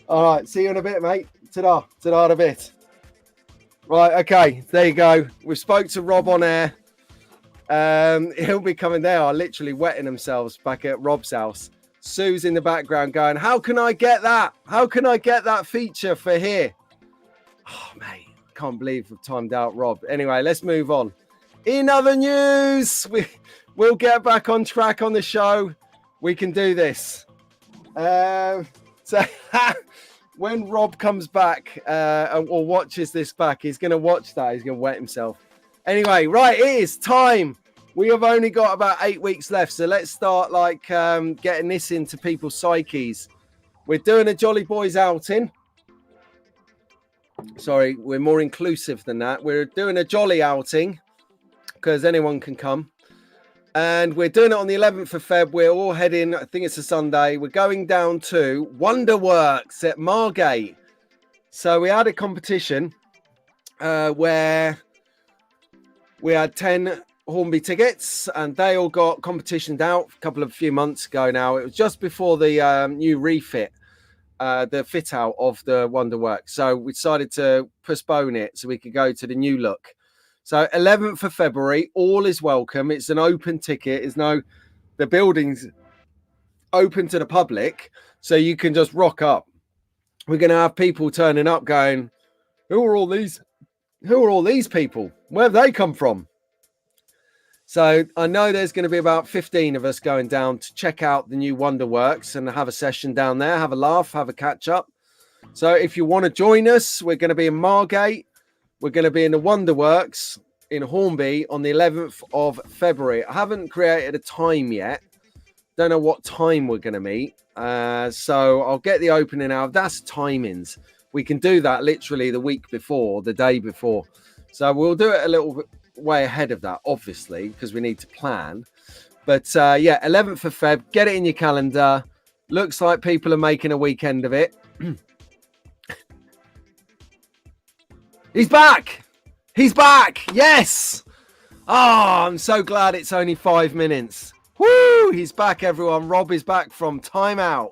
All right. See you in a bit, mate. Ta-da. Ta-da in a bit. Right. Okay. There you go. We spoke to Rob on air. He'll be coming. They are literally wetting themselves back at Rob's house. Sue's in the background going, how can I get that? How can I get that feature for here? Oh, mate. Can't believe we've timed out Rob. Anyway, let's move on. In other news, we'll get back on track on the show. We can do this. So when Rob comes back or watches this back, he's going to watch that. He's going to wet himself. Anyway, right, it is time. We have only got about 8 weeks left. So let's start getting this into people's psyches. We're doing a Jolly Boys outing. Sorry, we're more inclusive than that. We're doing a jolly outing because anyone can come. And we're doing it on the 11th of Feb. We're all heading, I think it's a Sunday. We're going down to Wonderworks at Margate. So we had a competition where we had 10 Hornby tickets and they all got competitioned out a few months ago now. It was just before the new refit. The fit out of the Wonderworks. So we decided to postpone it so we could go to the new look. So 11th of February, all is welcome. It's an open ticket. The building's open to the public, so you can just rock up. We're going to have people turning up going, who are all these people? Where have they come from? So I know there's going to be about 15 of us going down to check out the new Wonderworks and have a session down there, have a laugh, have a catch up. So if you want to join us, we're going to be in Margate. We're going to be in the Wonderworks in Hornby on the 11th of February. I haven't created a time yet. Don't know what time we're going to meet. So I'll get the opening out. That's timings. We can do that literally the week before, the day before. So we'll do it a little bit way ahead of that, obviously, because we need to plan. But yeah, 11th of Feb, get it in your calendar. Looks like people are making a weekend of it. He's back. He's back. Yes. Oh, I'm so glad it's only 5 minutes. Woo! He's back, everyone. Rob is back from timeout.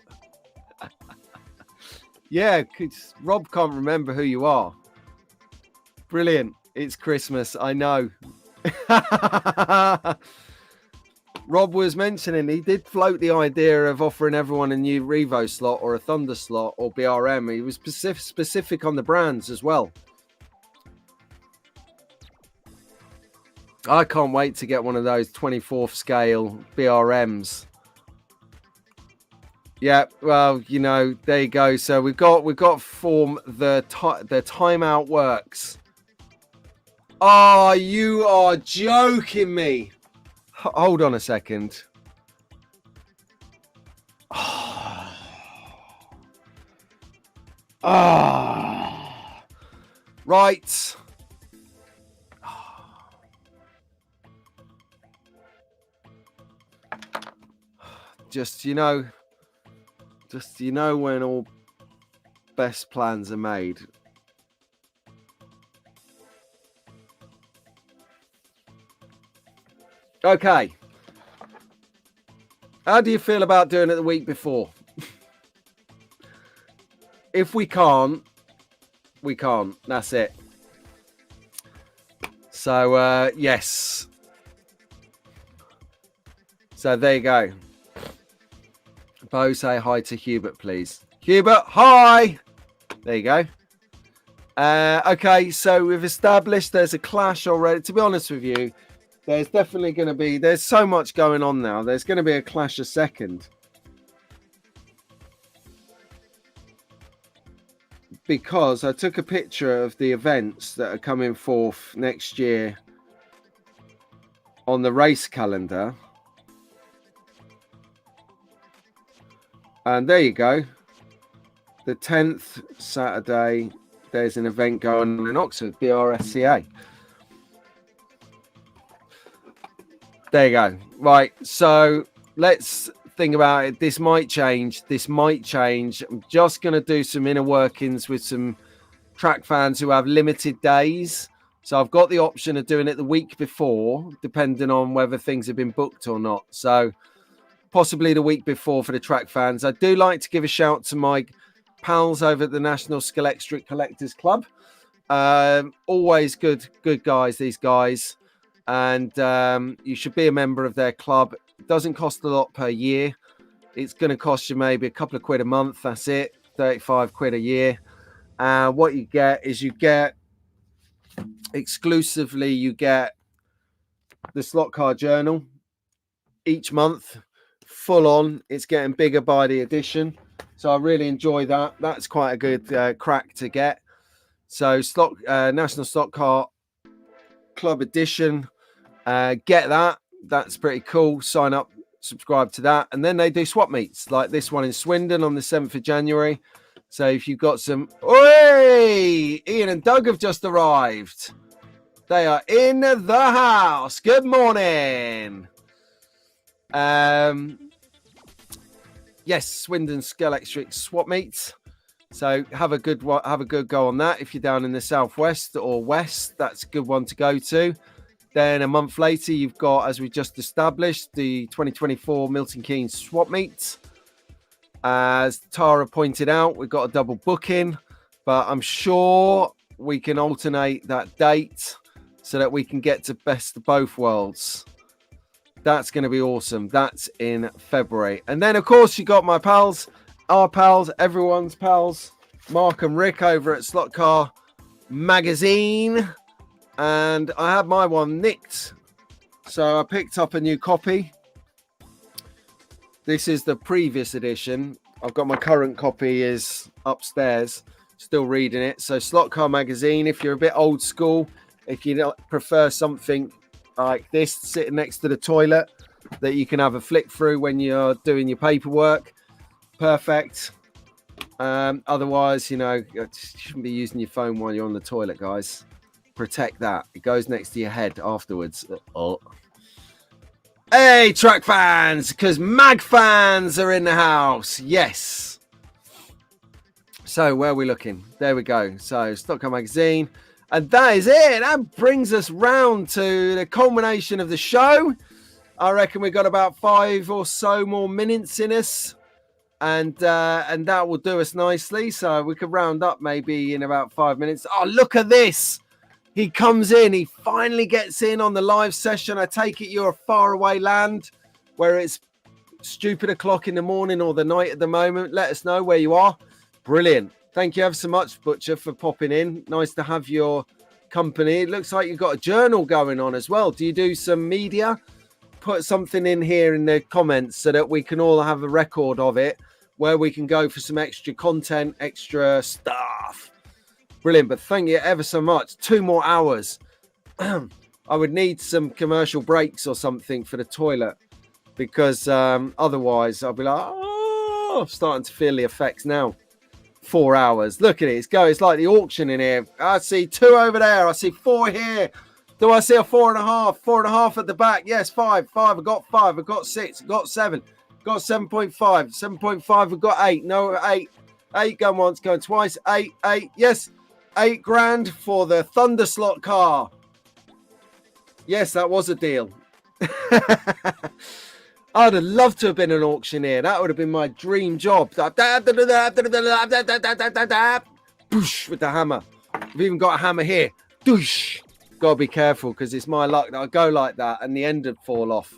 Yeah, Rob can't remember who you are. Brilliant. It's Christmas, I know. Rob was mentioning he did float the idea of offering everyone a new Revo slot or a Thunder slot or BRM. He was specific on the brands as well. I can't wait to get one of those 24th scale BRMs. Yeah, well, you know, there you go. So we've got to form the timeout works. Oh, you are joking me. Hold on a second. Right. Just you know when all best plans are made. Okay. How do you feel about doing it the week before? If we can't, we can't. That's it. So, yes. So there you go. Bo, say hi to Hubert, please. Hubert, hi. There you go. Okay, so we've established there's a clash already. To be honest with you, there's definitely going to be, there's so much going on now. There's going to be a clash a second. Because I took a picture of the events that are coming forth next year on the race calendar. And there you go. The 10th Saturday, there's an event going on in Oxford, BRSCA. There you go. Right, so let's think about it. This might change. I'm just going to do some inner workings with some track fans who have limited days. So I've got the option of doing it the week before, depending on whether things have been booked or not. So possibly the week before for the track fans. I do like to give a shout to my pals over at the National Scalextric Collectors Club. Always good guys, these guys. And you should be a member of their club. It doesn't cost a lot per year. It's going to cost you maybe a couple of quid a month. That's it. 35 quid a year. What you get is you get the slot car journal each month, full on. It's getting bigger by the edition. So I really enjoy that. That's quite a good crack to get. So National Slot Car Club Edition. Get that. That's pretty cool. Sign up, subscribe to that. And then they do swap meets like this one in Swindon on the 7th of January. So if you've got some... Oi! Ian and Doug have just arrived. They are in the house. Good morning. Yes, Swindon Scalextric swap meets. So have a good go on that. If you're down in the southwest or west, that's a good one to go to. Then a month later, you've got, as we just established, the 2024 Milton Keynes swap meet. As Tara pointed out, we've got a double booking, but I'm sure we can alternate that date so that we can get to best of both worlds. That's going to be awesome. That's in February. And then, of course, you got my pals, our pals, everyone's pals, Mark and Rick over at Slot Car Magazine. And I had my one nicked. So I picked up a new copy. This is the previous edition. I've got my current copy is upstairs, still reading it. So Slot Car Magazine, if you're a bit old school, if you prefer something like this sitting next to the toilet that you can have a flick through when you're doing your paperwork, perfect. Otherwise, you shouldn't be using your phone while you're on the toilet, guys. Protect that. It goes next to your head afterwards. Oh. Hey, track fans, because mag fans are in the house. Yes. So where are we looking? There we go. So Slot Car Magazine. And that is it. That brings us round to the culmination of the show. I reckon we've got about 5 or so more minutes in us. And that will do us nicely. So we could round up maybe in about 5 minutes. Oh, look at this. He comes in. He finally gets in on the live session. I take it you're a faraway land where it's stupid o'clock in the morning or the night at the moment. Let us know where you are. Brilliant. Thank you ever so much, Butcher, for popping in. Nice to have your company. It looks like you've got a journal going on as well. Do you do some media? Put something in here in the comments so that we can all have a record of it. where we can go for some extra content, extra stuff. Brilliant. But thank you ever so much. 2 more hours. I would need some commercial breaks or something for the toilet, because otherwise I'll be like, oh, I'm starting to feel the effects now. 4 hours. Look at it. It's like the auction in here. I see 2 over there. I see 4 here. Do I see a 4.5? 4.5 at the back. Yes, 5. I got 5. I got 6. I got 7. Got 7.5. 7.5. We've got 8. No, 8. 8 going once, going twice. 8. Yes, 8 grand for the Thunder slot car. Yes, that was a deal. I'd have loved to have been an auctioneer. That would have been my dream job. Boosh, with the hammer. I've even got a hammer here. Doosh. Got to be careful, because it's my luck that I go like that and the end would fall off.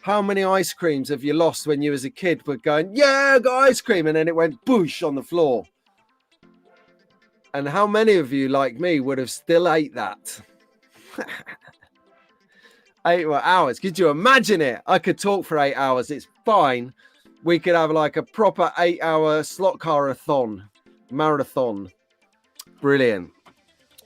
How many ice creams have you lost when you was a kid, but going, yeah, I got ice cream, and then it went boosh on the floor? And how many of you, like me, would have still ate that? 8 hours. Could you imagine it? I could talk for 8 hours. It's fine. We could have like a proper 8-hour slot car-a-thon, marathon. Brilliant.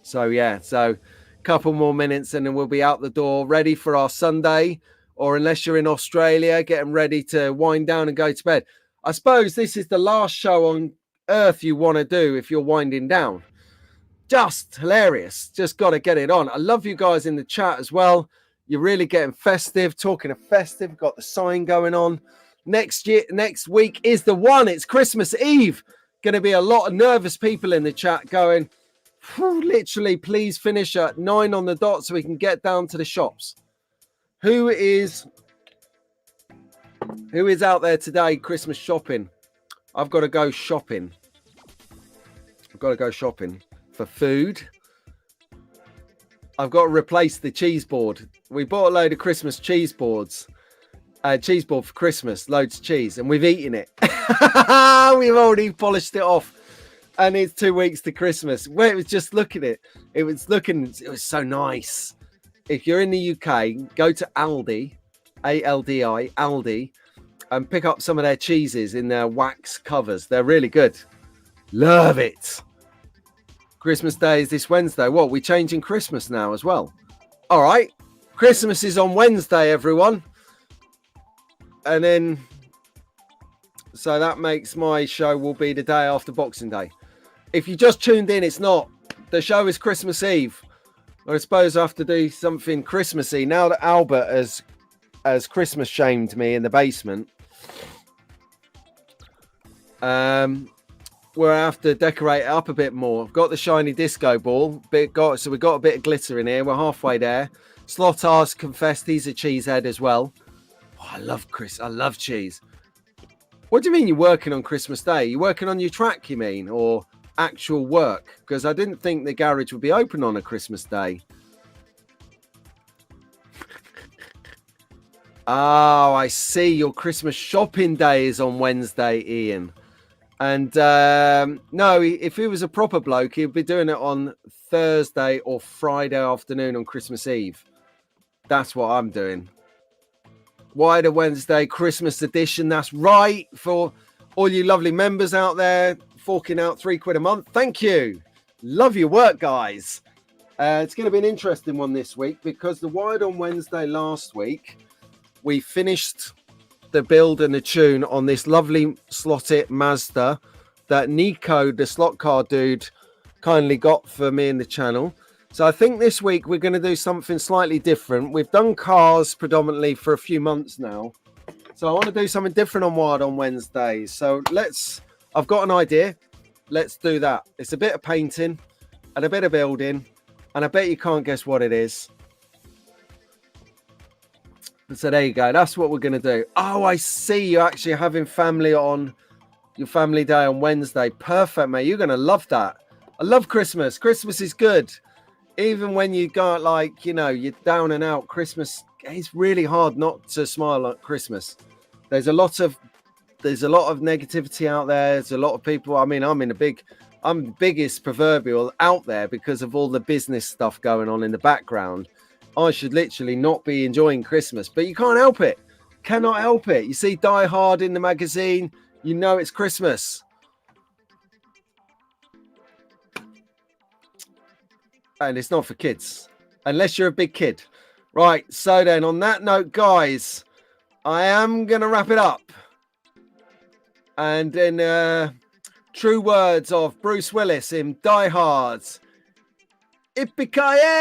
So, yeah. So, couple more minutes and then we'll be out the door, ready for our Sunday. Or unless you're in Australia, getting ready to wind down and go to bed. I suppose this is the last show on earth you want to do if you're winding down. Just hilarious. Just got to get it on. I love you guys in the chat as well. You're really getting festive. Talking of festive, got the sign going on. Next week is the one. It's Christmas Eve. Going to be a lot of nervous people in the chat going, literally, please finish at 9 on the dot so we can get down to the shops. Who is out there today Christmas shopping? I've got to go shopping. I've got to go shopping for food. I've got to replace the cheese board. We bought a load of Christmas cheese boards. Cheese board for Christmas, loads of cheese, and we've eaten it. We've already polished it off. And it's 2 weeks to Christmas. Well, it was just looking at it. It was so nice. If you're in the UK, go to Aldi, A-L-D-I, Aldi, and pick up some of their cheeses in their wax covers. They're really good. Love it. Christmas Day is this Wednesday. What, we're changing Christmas now as well? All right. Christmas is on Wednesday, everyone. And then, so that makes my show will be the day after Boxing Day. If you just tuned in, it's not. The show is Christmas Eve. I suppose I have to do something Christmassy now that Albert has Christmas shamed me in the basement. We'll have to decorate it up a bit more. I've got the shiny disco ball. So we've got a bit of glitter in here. We're halfway there. Slotars confessed he's a cheesehead as well. Oh, I love cheese. What do you mean you're working on Christmas Day? You're working on your track, you mean? Or actual work? Because I didn't think the garage would be open on a Christmas Day. Oh, I see. Your Christmas shopping day is on Wednesday, Ian. And no, if he was a proper bloke, he'd be doing it on Thursday or Friday afternoon on Christmas Eve. That's what I'm doing. Wider Wednesday Christmas edition. That's right. For all you lovely members out there, forking out £3 a month. Thank you. Love your work, guys. It's going to be an interesting one this week because the Wired on Wednesday last week, we finished the build and the tune on this lovely slotted Mazda that Nico, the slot car dude, kindly got for me in the channel. So I think this week we're going to do something slightly different. We've done cars predominantly for a few months now. So I want to do something different on Wired on Wednesdays. So I've got an idea. Let's do that. It's a bit of painting and a bit of building. And I bet you can't guess what it is. So there you go. That's what we're going to do. Oh, I see. You're actually having family on your family day on Wednesday. Perfect, mate. You're going to love that. I love Christmas. Christmas is good. Even when you got like, you know, you're down and out, Christmas, it's really hard not to smile at Christmas. There's a lot of negativity out there. There's a lot of people. I mean, I'm the biggest proverbial out there because of all the business stuff going on in the background. I should literally not be enjoying Christmas, but you can't help it. Cannot help it. You see Die Hard in the magazine. you know it's Christmas. And it's not for kids, unless you're a big kid. Right, so then on that note, guys, I am going to wrap it up. And in true words of Bruce Willis in Die Hard, Yippee-ki-yay!